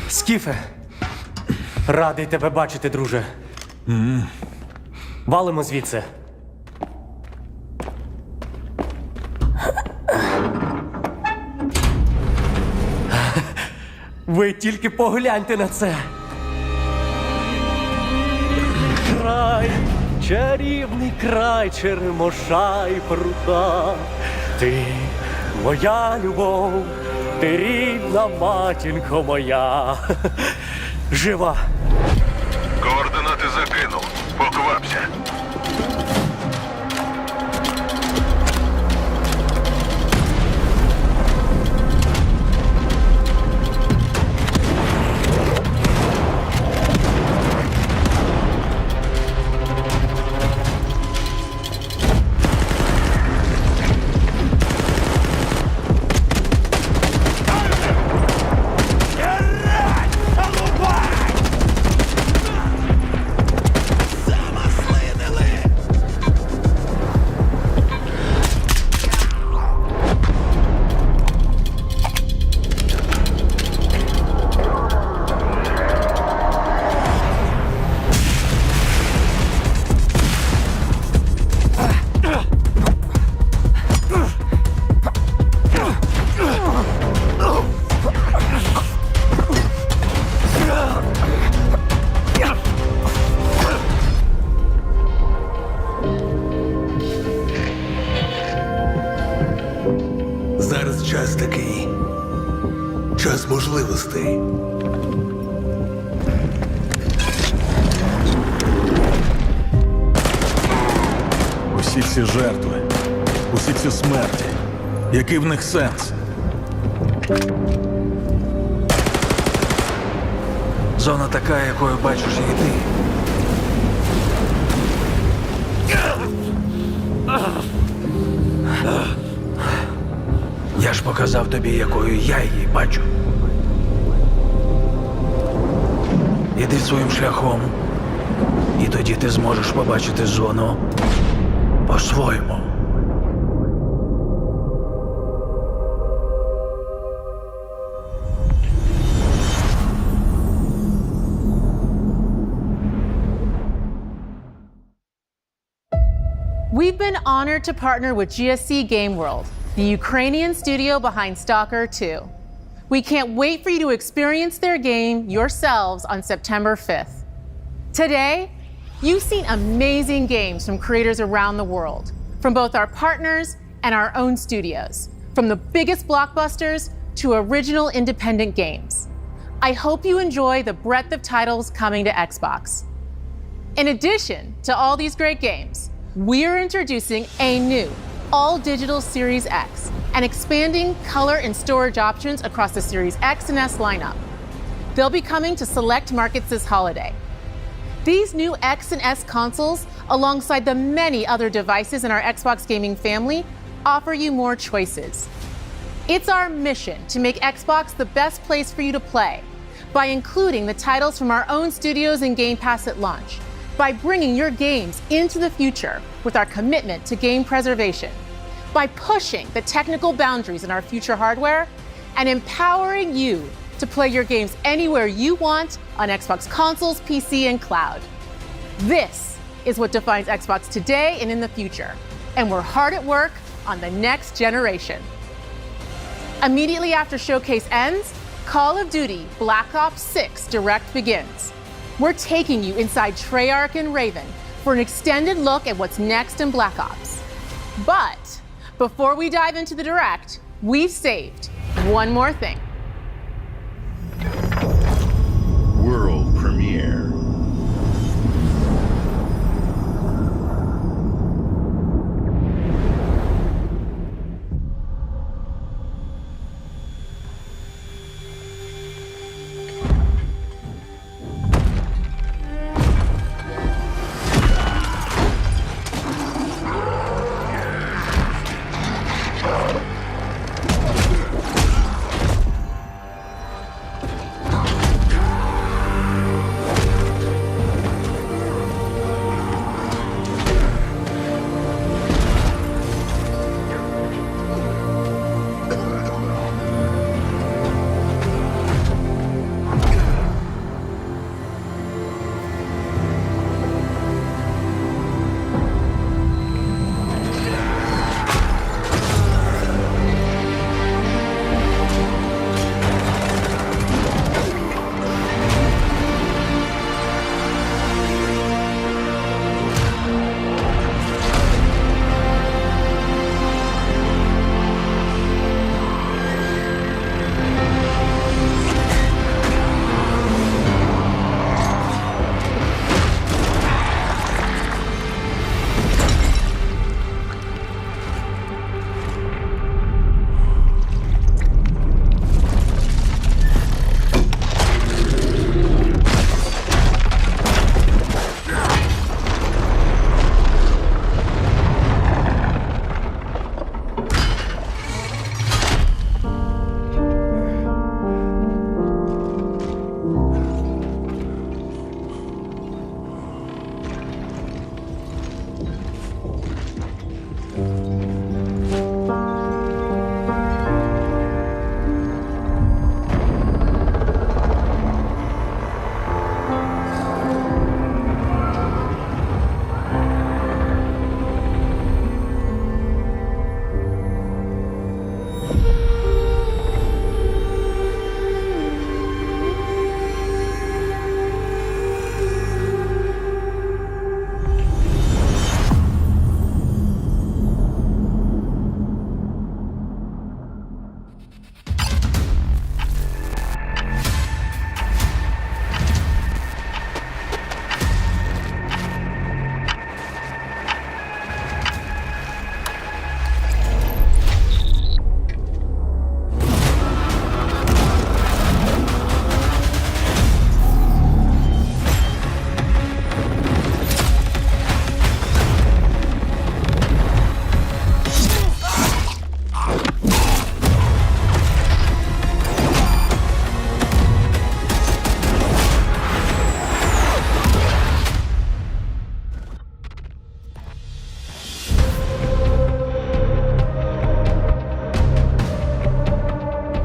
Скіфе, радий тебе бачити, друже. Валимо звідси. Ви тільки погляньте на це. Край, чарівний край черемоша і прута. Ти моя любов. Ти рідна матінко моя. Жива. Координати закинув. Поквапся. Зараз час такий. Час можливостей. Усі ці жертви, усі ці смерті. Який в них сенс? Зона така, якою бачиш її ти. Я ж показав тобі, якою я її бачу. Іди своїм шляхом, і тоді ти зможеш побачити зону по-своєму. We've been honored to partner with GSC Game World, the Ukrainian studio behind Stalker 2. We can't wait for you to experience their game yourselves on September 5th. Today, you've seen amazing games from creators around the world, from both our partners and our own studios, from the biggest blockbusters to original independent games. I hope you enjoy the breadth of titles coming to Xbox. In addition to all these great games, we're introducing a new all-digital Series X and expanding color and storage options across the Series X and S lineup. They'll be coming to select markets this holiday. These new X and S consoles, alongside the many other devices in our Xbox gaming family, offer you more choices. It's our mission to make Xbox the best place for you to play by including the titles from our own studios in Game Pass at launch, by bringing your games into the future with our commitment to game preservation, by pushing the technical boundaries in our future hardware, and empowering you to play your games anywhere you want on Xbox consoles, PC, and cloud. This is what defines Xbox today and in the future, and we're hard at work on the next generation. Immediately after Showcase ends, Call of Duty Black Ops 6 Direct begins. We're taking you inside Treyarch and Raven for an extended look at what's next in Black Ops. But before we dive into the Direct, we've saved one more thing. World premiere.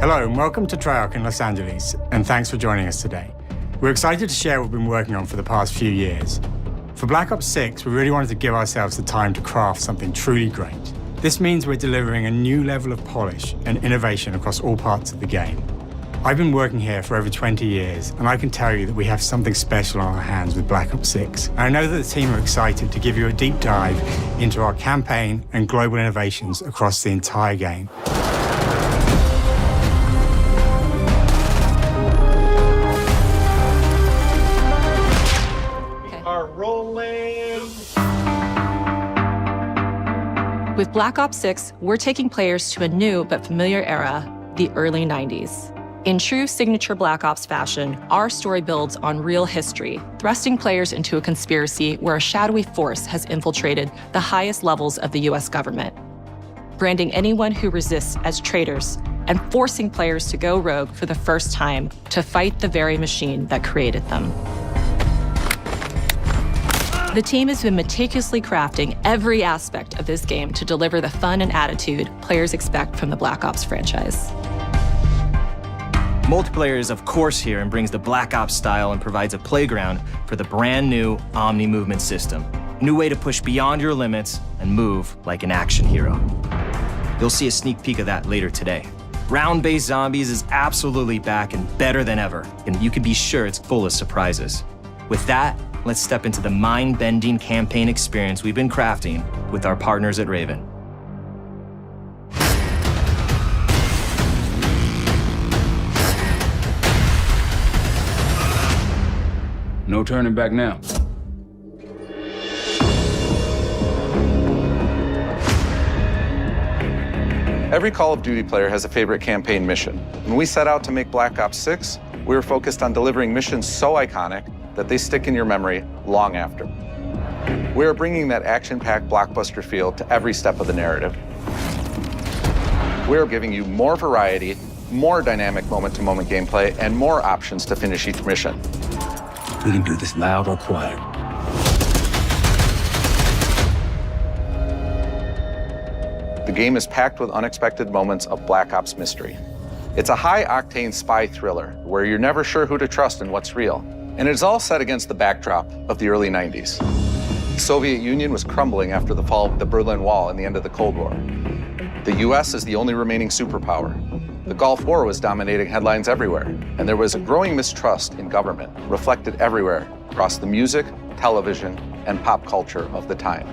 Hello and welcome to Treyarch in Los Angeles, and thanks for joining us today. We're excited to share what we've been working on for the past few years. For Black Ops 6, we really wanted to give ourselves the time to craft something truly great. This means we're delivering a new level of polish and innovation across all parts of the game. I've been working here for over 20 years, and I can tell you that we have something special on our hands with Black Ops 6. And I know that the team are excited to give you a deep dive into our campaign and global innovations across the entire game. With Black Ops 6, we're taking players to a new but familiar era, the early 90s. In true signature Black Ops fashion, our story builds on real history, thrusting players into a conspiracy where a shadowy force has infiltrated the highest levels of the US government, branding anyone who resists as traitors and forcing players to go rogue for the first time to fight the very machine that created them. The team has been meticulously crafting every aspect of this game to deliver the fun and attitude players expect from the Black Ops franchise. Multiplayer is of course here and brings the Black Ops style and provides a playground for the brand new Omni movement system. New way to push beyond your limits and move like an action hero. You'll see a sneak peek of that later today. Round-based zombies is absolutely back and better than ever, and you can be sure it's full of surprises. With that, let's step into the mind-bending campaign experience we've been crafting with our partners at Raven. No turning back now. Every Call of Duty player has a favorite campaign mission. When we set out to make Black Ops 6, we were focused on delivering missions so iconic that they stick in your memory long after. We are bringing that action-packed blockbuster feel to every step of the narrative. We are giving you more variety, more dynamic moment-to-moment gameplay, and more options to finish each mission. We can do this loud or quiet. The game is packed with unexpected moments of Black Ops mystery. It's a high-octane spy thriller where you're never sure who to trust and what's real. And it's all set against the backdrop of the early 90s. The Soviet Union was crumbling after the fall of the Berlin Wall and the end of the Cold War. The US is the only remaining superpower. The Gulf War was dominating headlines everywhere, and there was a growing mistrust in government, reflected everywhere across the music, television, and pop culture of the time.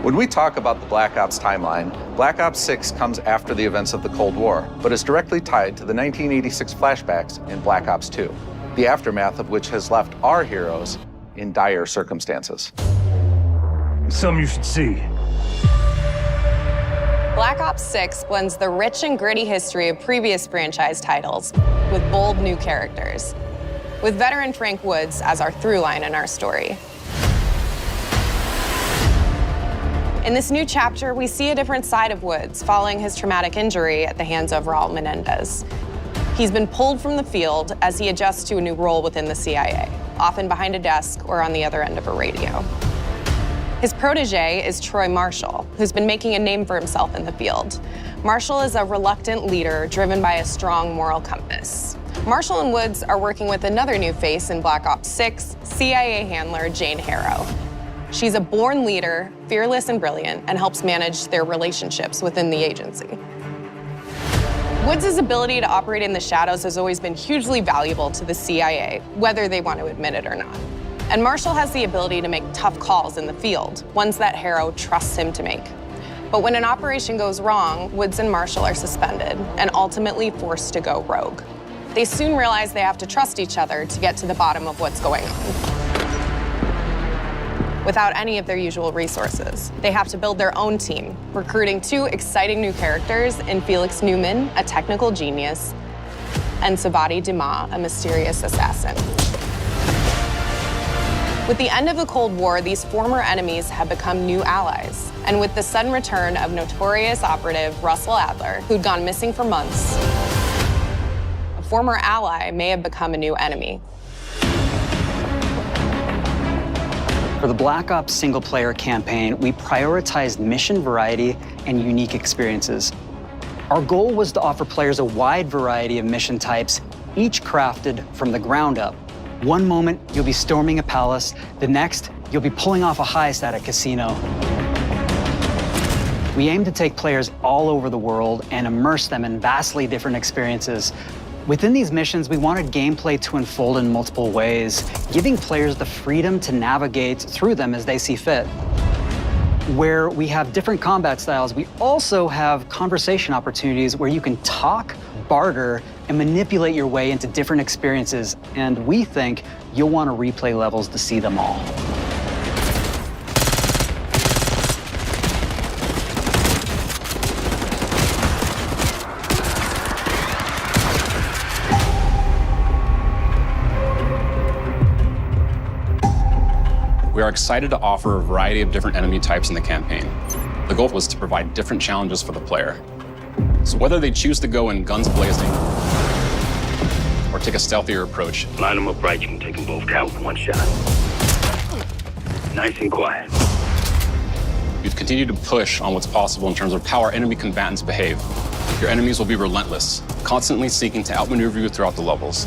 When we talk about the Black Ops timeline, Black Ops 6 comes after the events of the Cold War, but is directly tied to the 1986 flashbacks in Black Ops 2, the aftermath of which has left our heroes in dire circumstances. Something you should see. Black Ops 6 blends the rich and gritty history of previous franchise titles with bold new characters, with veteran Frank Woods as our through line in our story. In this new chapter, we see a different side of Woods following his traumatic injury at the hands of Raul Menendez. He's been pulled from the field as he adjusts to a new role within the CIA, often behind a desk or on the other end of a radio. His protege is Troy Marshall, who's been making a name for himself in the field. Marshall is a reluctant leader driven by a strong moral compass. Marshall and Woods are working with another new face in Black Ops 6, CIA handler Jane Harrow. She's a born leader, fearless and brilliant, and helps manage their relationships within the agency. Woods' ability to operate in the shadows has always been hugely valuable to the CIA, whether they want to admit it or not. And Marshall has the ability to make tough calls in the field, ones that Harrow trusts him to make. But when an operation goes wrong, Woods and Marshall are suspended and ultimately forced to go rogue. They soon realize they have to trust each other to get to the bottom of what's going on. Without any of their usual resources, they have to build their own team, recruiting two exciting new characters in Felix Newman, a technical genius, and Savati Dumas, a mysterious assassin. With the end of the Cold War, these former enemies have become new allies. And with the sudden return of notorious operative Russell Adler, who'd gone missing for months, a former ally may have become a new enemy. For the Black Ops single-player campaign, we prioritized mission variety and unique experiences. Our goal was to offer players a wide variety of mission types, each crafted from the ground up. One moment, you'll be storming a palace. The next, you'll be pulling off a heist at a casino. We aim to take players all over the world and immerse them in vastly different experiences. Within these missions, we wanted gameplay to unfold in multiple ways, giving players the freedom to navigate through them as they see fit. Where we have different combat styles, we also have conversation opportunities where you can talk, barter, and manipulate your way into different experiences, and we think you'll want to replay levels to see them all. We are excited to offer a variety of different enemy types in the campaign. The goal was to provide different challenges for the player. So whether they choose to go in guns blazing or take a stealthier approach. Line them up right, you can take them both out with one shot. Nice and quiet. We've continued to push on what's possible in terms of how our enemy combatants behave. Your enemies will be relentless, constantly seeking to outmaneuver you throughout the levels.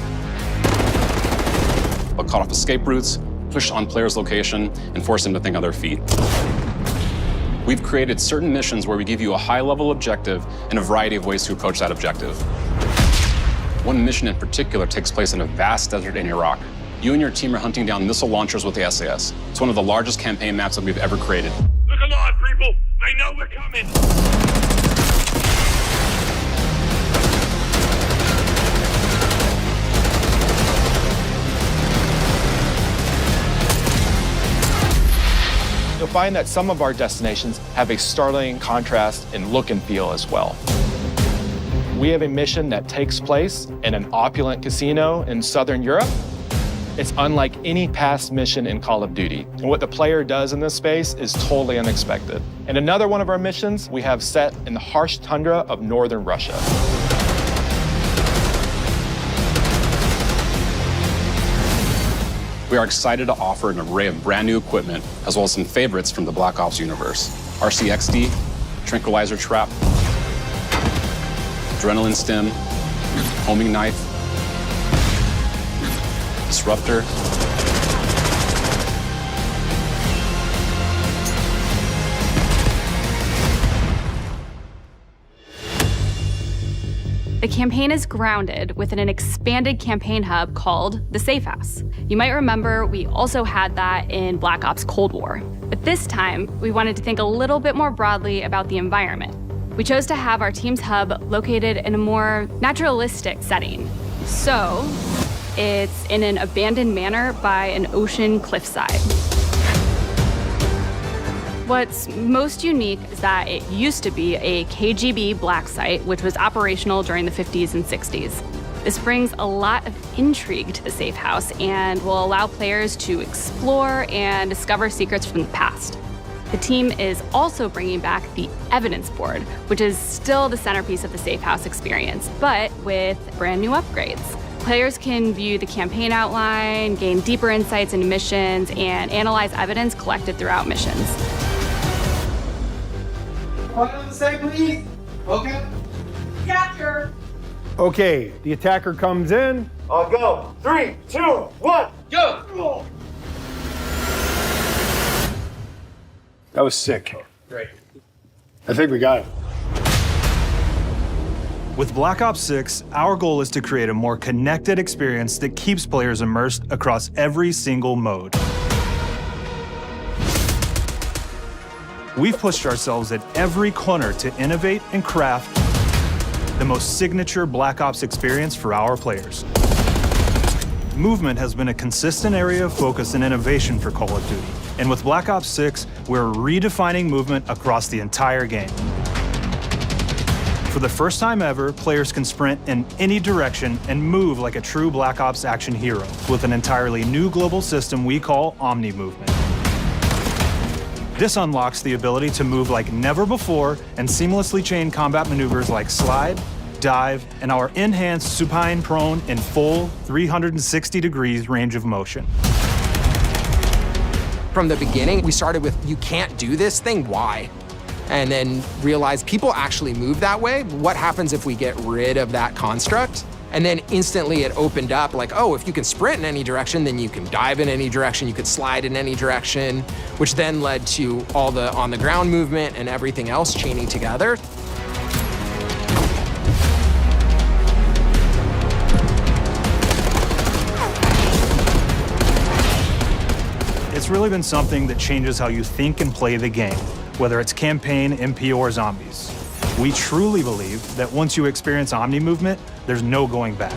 They'll cut off escape routes, push on players' location, and force them to think on their feet. We've created certain missions where we give you a high-level objective and a variety of ways to approach that objective. One mission in particular takes place in a vast desert in Iraq. You and your team are hunting down missile launchers with the SAS. It's one of the largest campaign maps that we've ever created. Look alive, people! They know we're coming! You'll find that some of our destinations have a startling contrast in look and feel as well. We have a mission that takes place in an opulent casino in Southern Europe. It's unlike any past mission in Call of Duty. And what the player does in this space is totally unexpected. And another one of our missions we have set in the harsh tundra of northern Russia. We are excited to offer an array of brand new equipment, as well as some favorites from the Black Ops universe. RCXD, Tranquilizer Trap, Adrenaline Stim, Homing Knife, Disruptor, The campaign is grounded within an expanded campaign hub called the Safe House. You might remember we also had that in Black Ops Cold War. But this time, we wanted to think a little bit more broadly about the environment. We chose to have our team's hub located in a more naturalistic setting. So, it's in an abandoned manor by an ocean cliffside. What's most unique is that it used to be a KGB black site, which was operational during the 50s and 60s. This brings a lot of intrigue to the Safe House and will allow players to explore and discover secrets from the past. The team is also bringing back the evidence board, which is still the centerpiece of the Safe House experience, but with brand new upgrades. Players can view the campaign outline, gain deeper insights into missions, and analyze evidence collected throughout missions. Point on the side, please. Okay. Capture. Okay, the attacker comes in. I'll go. 3, 2, 1, go. That was sick. Great. I think we got it. With Black Ops 6, our goal is to create a more connected experience that keeps players immersed across every single mode. We've pushed ourselves at every corner to innovate and craft the most signature Black Ops experience for our players. Movement has been a consistent area of focus and innovation for Call of Duty. And with Black Ops 6, we're redefining movement across the entire game. For the first time ever, players can sprint in any direction and move like a true Black Ops action hero with an entirely new global system we call Omni Movement. This unlocks the ability to move like never before and seamlessly chain combat maneuvers like slide, dive, and our enhanced supine prone in full 360 degrees range of motion. From the beginning, we started with, you can't do this thing, why? And then realized people actually move that way. What happens if we get rid of that construct? And then instantly it opened up like, oh, if you can sprint in any direction, then you can dive in any direction, you could slide in any direction, which then led to all the on-the-ground movement and everything else chaining together. It's really been something that changes how you think and play the game, whether it's campaign, MP, or zombies. We truly believe that once you experience Omni Movement, there's no going back.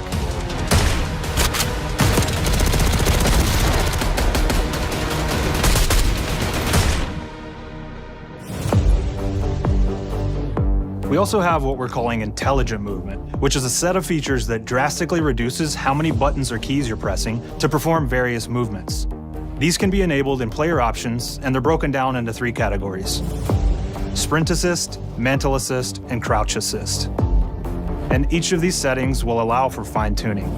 We also have what we're calling intelligent movement, which is a set of features that drastically reduces how many buttons or keys you're pressing to perform various movements. These can be enabled in player options, and they're broken down into 3 categories: sprint assist, mantle assist, and crouch assist. And each of these settings will allow for fine-tuning.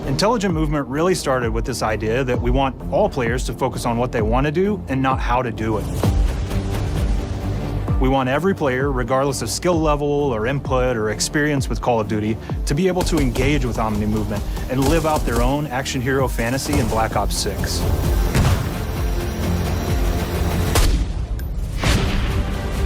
Intelligent movement really started with this idea that we want all players to focus on what they want to do and not how to do it. We want every player, regardless of skill level or input or experience with Call of Duty, to be able to engage with Omni movement and live out their own action hero fantasy in Black Ops 6.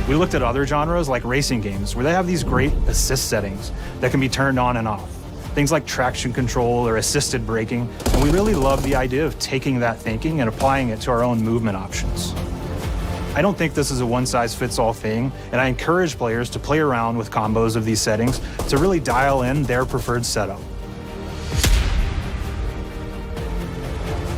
We looked at other genres like racing games, where they have these great assist settings that can be turned on and off. Things like traction control or assisted braking, and we really love the idea of taking that thinking and applying it to our own movement options. I don't think this is a one-size-fits-all thing, and I encourage players to play around with combos of these settings to really dial in their preferred setup.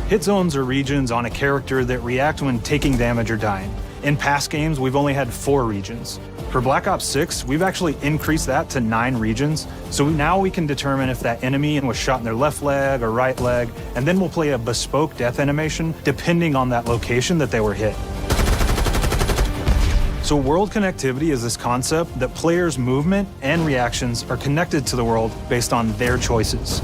Hit zones are regions on a character that react when taking damage or dying. In past games, we've only had 4 regions. For Black Ops 6, we've actually increased that to 9 regions, so now we can determine if that enemy was shot in their left leg or right leg, and then we'll play a bespoke death animation depending on that location that they were hit. So world connectivity is this concept that players' movement and reactions are connected to the world based on their choices.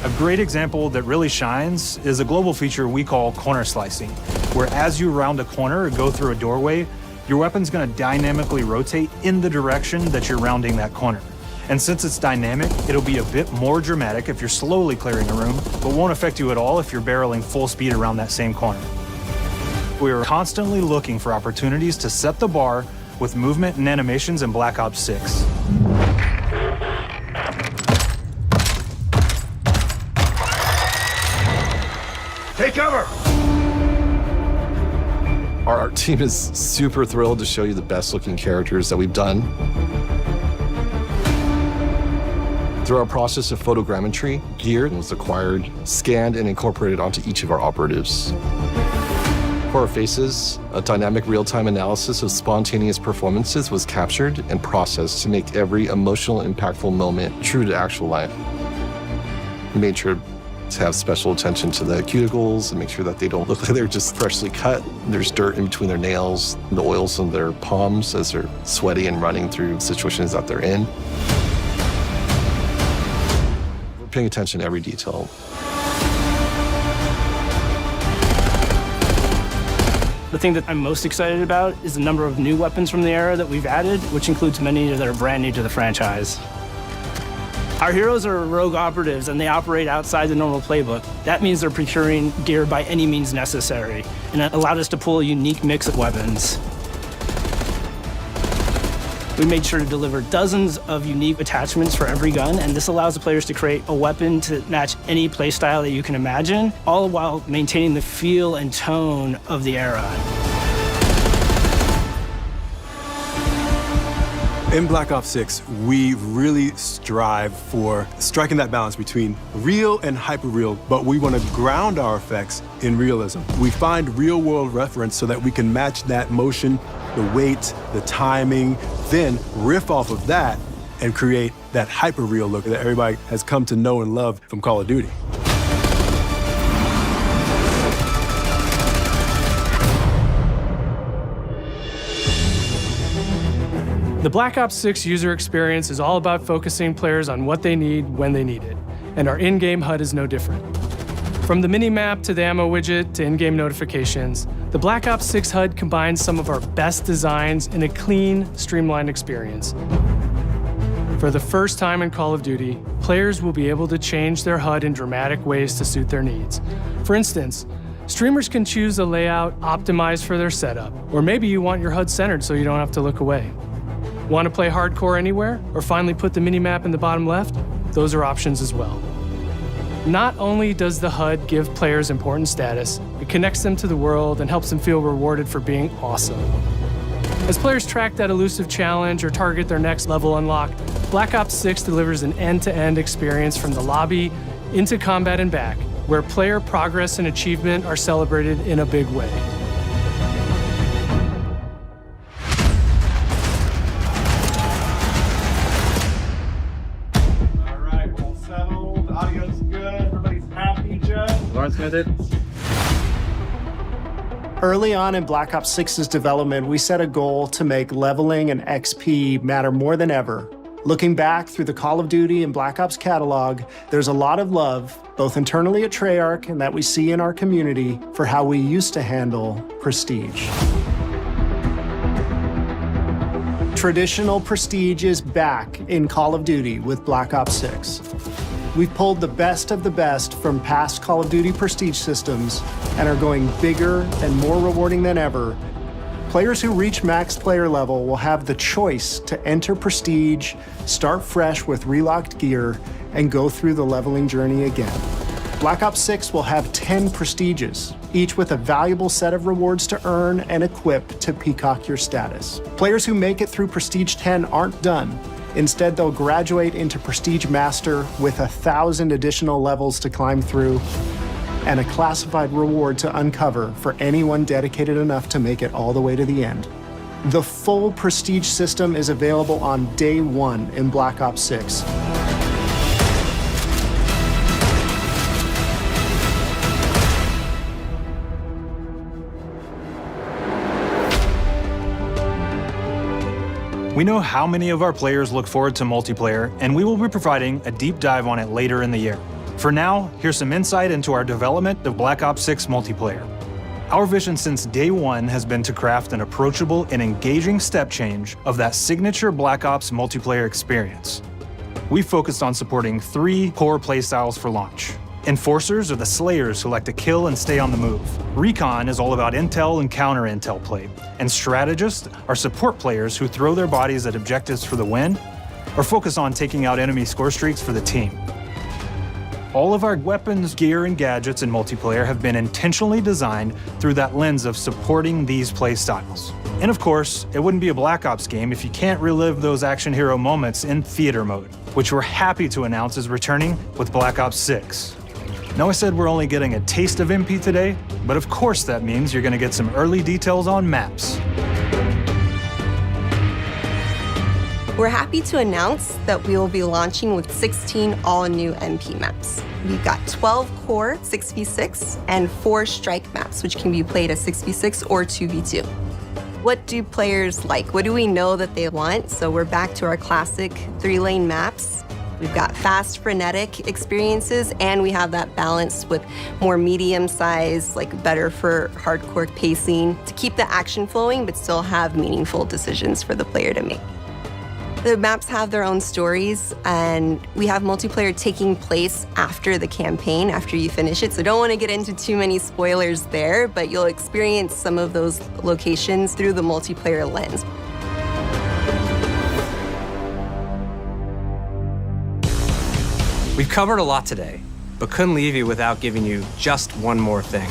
A great example that really shines is a global feature we call corner slicing, where as you round a corner or go through a doorway, your weapon's gonna dynamically rotate in the direction that you're rounding that corner. And since it's dynamic, it'll be a bit more dramatic if you're slowly clearing a room, but won't affect you at all if you're barreling full speed around that same corner. We are constantly looking for opportunities to set the bar with movement and animations in Black Ops 6. Take cover! Our art team is super thrilled to show you the best looking characters that we've done. Through our process of photogrammetry, gear was acquired, scanned, and incorporated onto each of our operatives. For our faces, a dynamic real-time analysis of spontaneous performances was captured and processed to make every emotional, impactful moment true to actual life. We made sure to have special attention to the cuticles and make sure that they don't look like they're just freshly cut. There's dirt in between their nails, the oils on their palms as they're sweaty and running through situations that they're in. We're paying attention to every detail. The thing that I'm most excited about is the number of new weapons from the era that we've added, which includes many that are brand new to the franchise. Our heroes are rogue operatives, and they operate outside the normal playbook. That means they're procuring gear by any means necessary, and it allowed us to pull a unique mix of weapons. We made sure to deliver dozens of unique attachments for every gun, and this allows the players to create a weapon to match any playstyle that you can imagine, all while maintaining the feel and tone of the era. In Black Ops 6, we really strive for striking that balance between real and hyper-real, but we want to ground our effects in realism. We find real-world reference so that we can match that motion, the weight, the timing, then riff off of that and create that hyper-real look that everybody has come to know and love from Call of Duty. The Black Ops 6 user experience is all about focusing players on what they need when they need it, and our in-game HUD is no different. From the mini-map to the ammo widget to in-game notifications, the Black Ops 6 HUD combines some of our best designs in a clean, streamlined experience. For the first time in Call of Duty, players will be able to change their HUD in dramatic ways to suit their needs. For instance, streamers can choose a layout optimized for their setup, or maybe you want your HUD centered so you don't have to look away. Want to play hardcore anywhere, or finally put the minimap in the bottom left? Those are options as well. Not only does the HUD give players important status, it connects them to the world and helps them feel rewarded for being awesome. As players track that elusive challenge or target their next level unlock, Black Ops 6 delivers an end-to-end experience from the lobby into combat and back, where player progress and achievement are celebrated in a big way. Lawrence Smith it. Early on in Black Ops 6's development, we set a goal to make leveling and XP matter more than ever. Looking back through the Call of Duty and Black Ops catalog, there's a lot of love, both internally at Treyarch and that we see in our community, for how we used to handle prestige. Traditional prestige is back in Call of Duty with Black Ops 6. We've pulled the best of the best from past Call of Duty prestige systems and are going bigger and more rewarding than ever. Players who reach max player level will have the choice to enter prestige, start fresh with relocked gear, and go through the leveling journey again. Black Ops 6 will have 10 prestiges, each with a valuable set of rewards to earn and equip to peacock your status. Players who make it through Prestige 10 aren't done. Instead, they'll graduate into Prestige Master with 1,000 additional levels to climb through and a classified reward to uncover for anyone dedicated enough to make it all the way to the end. The full Prestige system is available on day one in Black Ops 6. We know how many of our players look forward to multiplayer, and we will be providing a deep dive on it later in the year. For now, here's some insight into our development of Black Ops 6 multiplayer. Our vision since day one has been to craft an approachable and engaging step change of that signature Black Ops multiplayer experience. We focused on supporting 3 core playstyles for launch. Enforcers are the slayers who like to kill and stay on the move. Recon is all about intel and counter-intel play. And strategists are support players who throw their bodies at objectives for the win or focus on taking out enemy score streaks for the team. All of our weapons, gear, and gadgets in multiplayer have been intentionally designed through that lens of supporting these play styles. And of course, it wouldn't be a Black Ops game if you can't relive those action hero moments in theater mode, which we're happy to announce is returning with Black Ops 6. Now, I said we're only getting a taste of MP today, but of course that means you're going to get some early details on maps. We're happy to announce that we will be launching with 16 all-new MP maps. We've got 12 core 6v6 and 4 strike maps, which can be played as 6v6 or 2v2. What do players like? What do we know that they want? So we're back to our classic 3-lane maps. We've got fast, frenetic experiences, and we have that balance with more medium size, like better for hardcore pacing, to keep the action flowing, but still have meaningful decisions for the player to make. The maps have their own stories, and we have multiplayer taking place after the campaign, after you finish it. So don't want to get into too many spoilers there, but you'll experience some of those locations through the multiplayer lens. We've covered a lot today, but couldn't leave you without giving you just one more thing.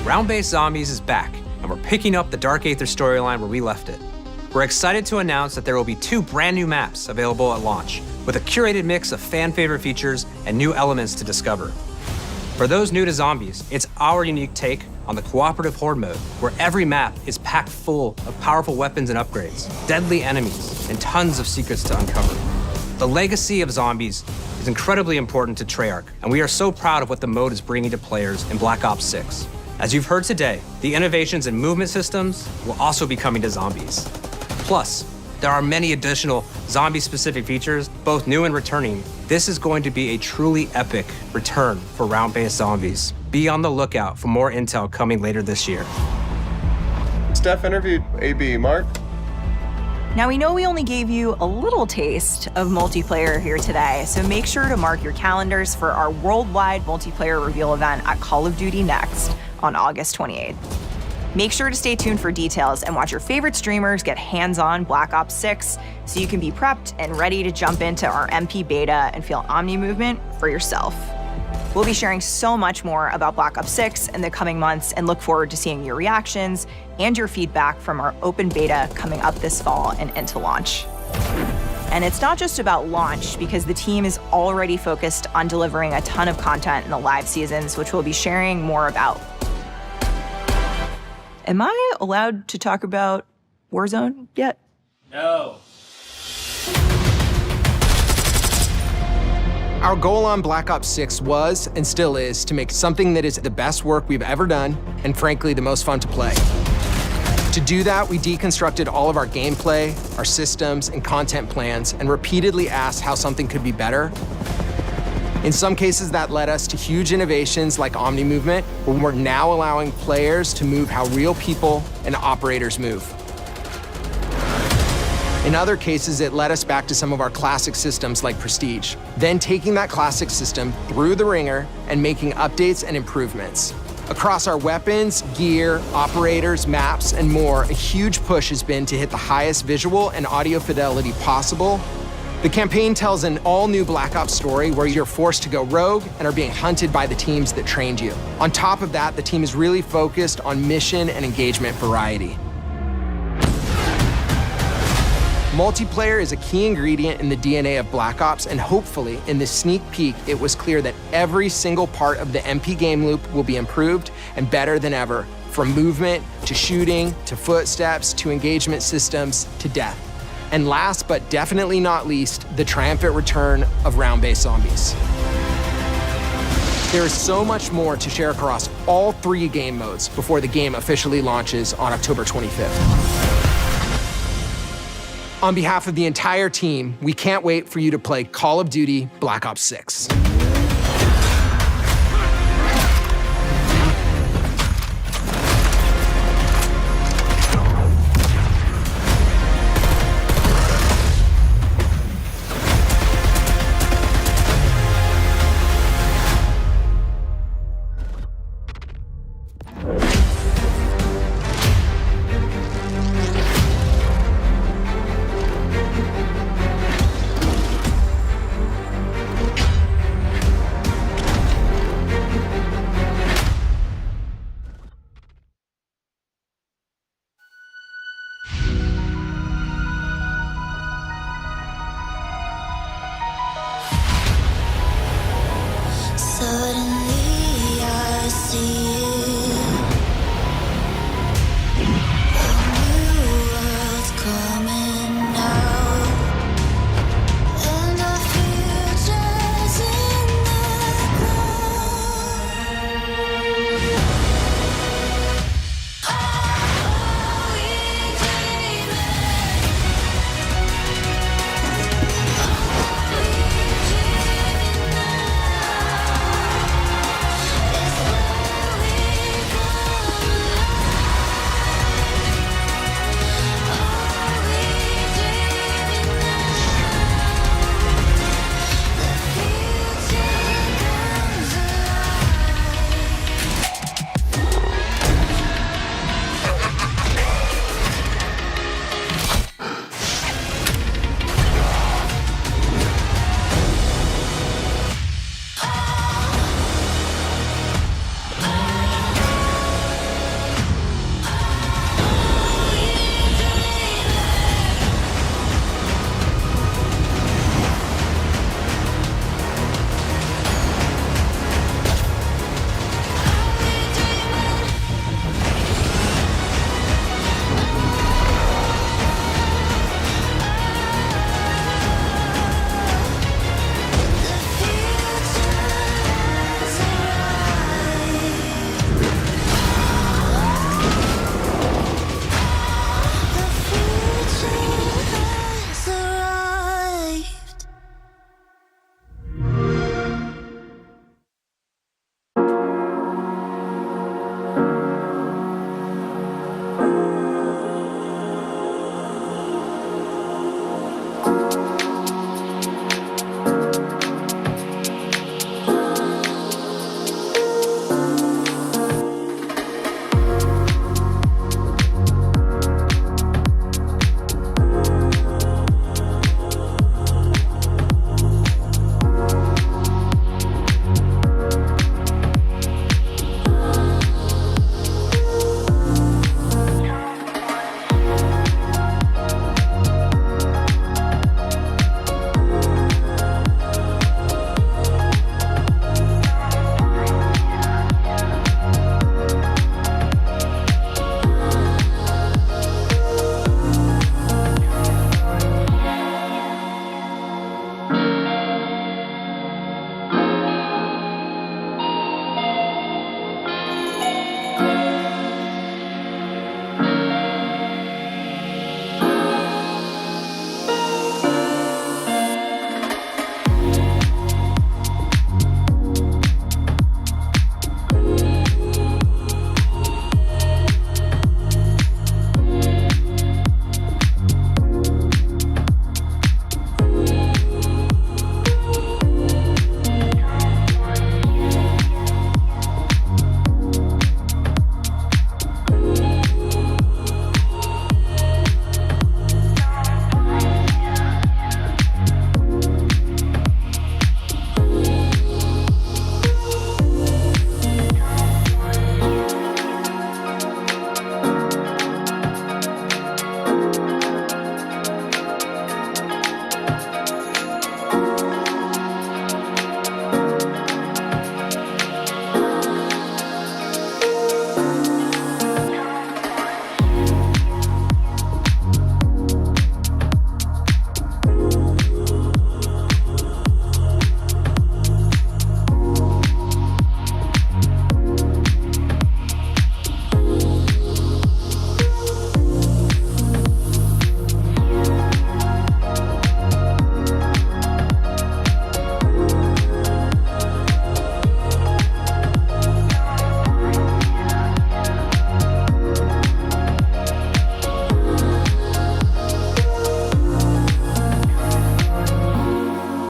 Round-Based Zombies is back, and we're picking up the Dark Aether storyline where we left it. We're excited to announce that there will be 2 brand new maps available at launch, with a curated mix of fan-favorite features and new elements to discover. For those new to zombies, it's our unique take on the cooperative horde mode, where every map is packed full of powerful weapons and upgrades, deadly enemies, and tons of secrets to uncover. The legacy of zombies is incredibly important to Treyarch, and we are so proud of what the mode is bringing to players in Black Ops 6. As you've heard today, the innovations in movement systems will also be coming to zombies. Plus, there are many additional zombie-specific features, both new and returning. This is going to be a truly epic return for round-based zombies. Be on the lookout for more intel coming later this year. Steph interviewed AB. Mark? Now, we know we only gave you a little taste of multiplayer here today, so make sure to mark your calendars for our worldwide multiplayer reveal event at Call of Duty Next on August 28th. Make sure to stay tuned for details and watch your favorite streamers get hands-on Black Ops 6 so you can be prepped and ready to jump into our MP beta and feel Omni movement for yourself. We'll be sharing so much more about Black Ops 6 in the coming months and look forward to seeing your reactions and your feedback from our open beta coming up this fall and into launch. And it's not just about launch, because the team is already focused on delivering a ton of content in the live seasons, which we'll be sharing more about. Am I allowed to talk about Warzone yet? No. Our goal on Black Ops 6 was, and still is, to make something that is the best work we've ever done, and frankly, the most fun to play. To do that, we deconstructed all of our gameplay, our systems, and content plans, and repeatedly asked how something could be better. In some cases, that led us to huge innovations like Omni Movement, where we're now allowing players to move how real people and operators move. In other cases, it led us back to some of our classic systems like Prestige, then taking that classic system through the ringer and making updates and improvements. Across our weapons, gear, operators, maps, and more, a huge push has been to hit the highest visual and audio fidelity possible. The campaign tells an all-new Black Ops story where you're forced to go rogue and are being hunted by the teams that trained you. On top of that, the team is really focused on mission and engagement variety. Multiplayer is a key ingredient in the DNA of Black Ops, and hopefully, in this sneak peek, it was clear that every single part of the MP game loop will be improved and better than ever, from movement, to shooting, to footsteps, to engagement systems, to death. And last but definitely not least, the triumphant return of round-based zombies. There is so much more to share across all 3 game modes before the game officially launches on October 25th. On behalf of the entire team, we can't wait for you to play Call of Duty Black Ops 6.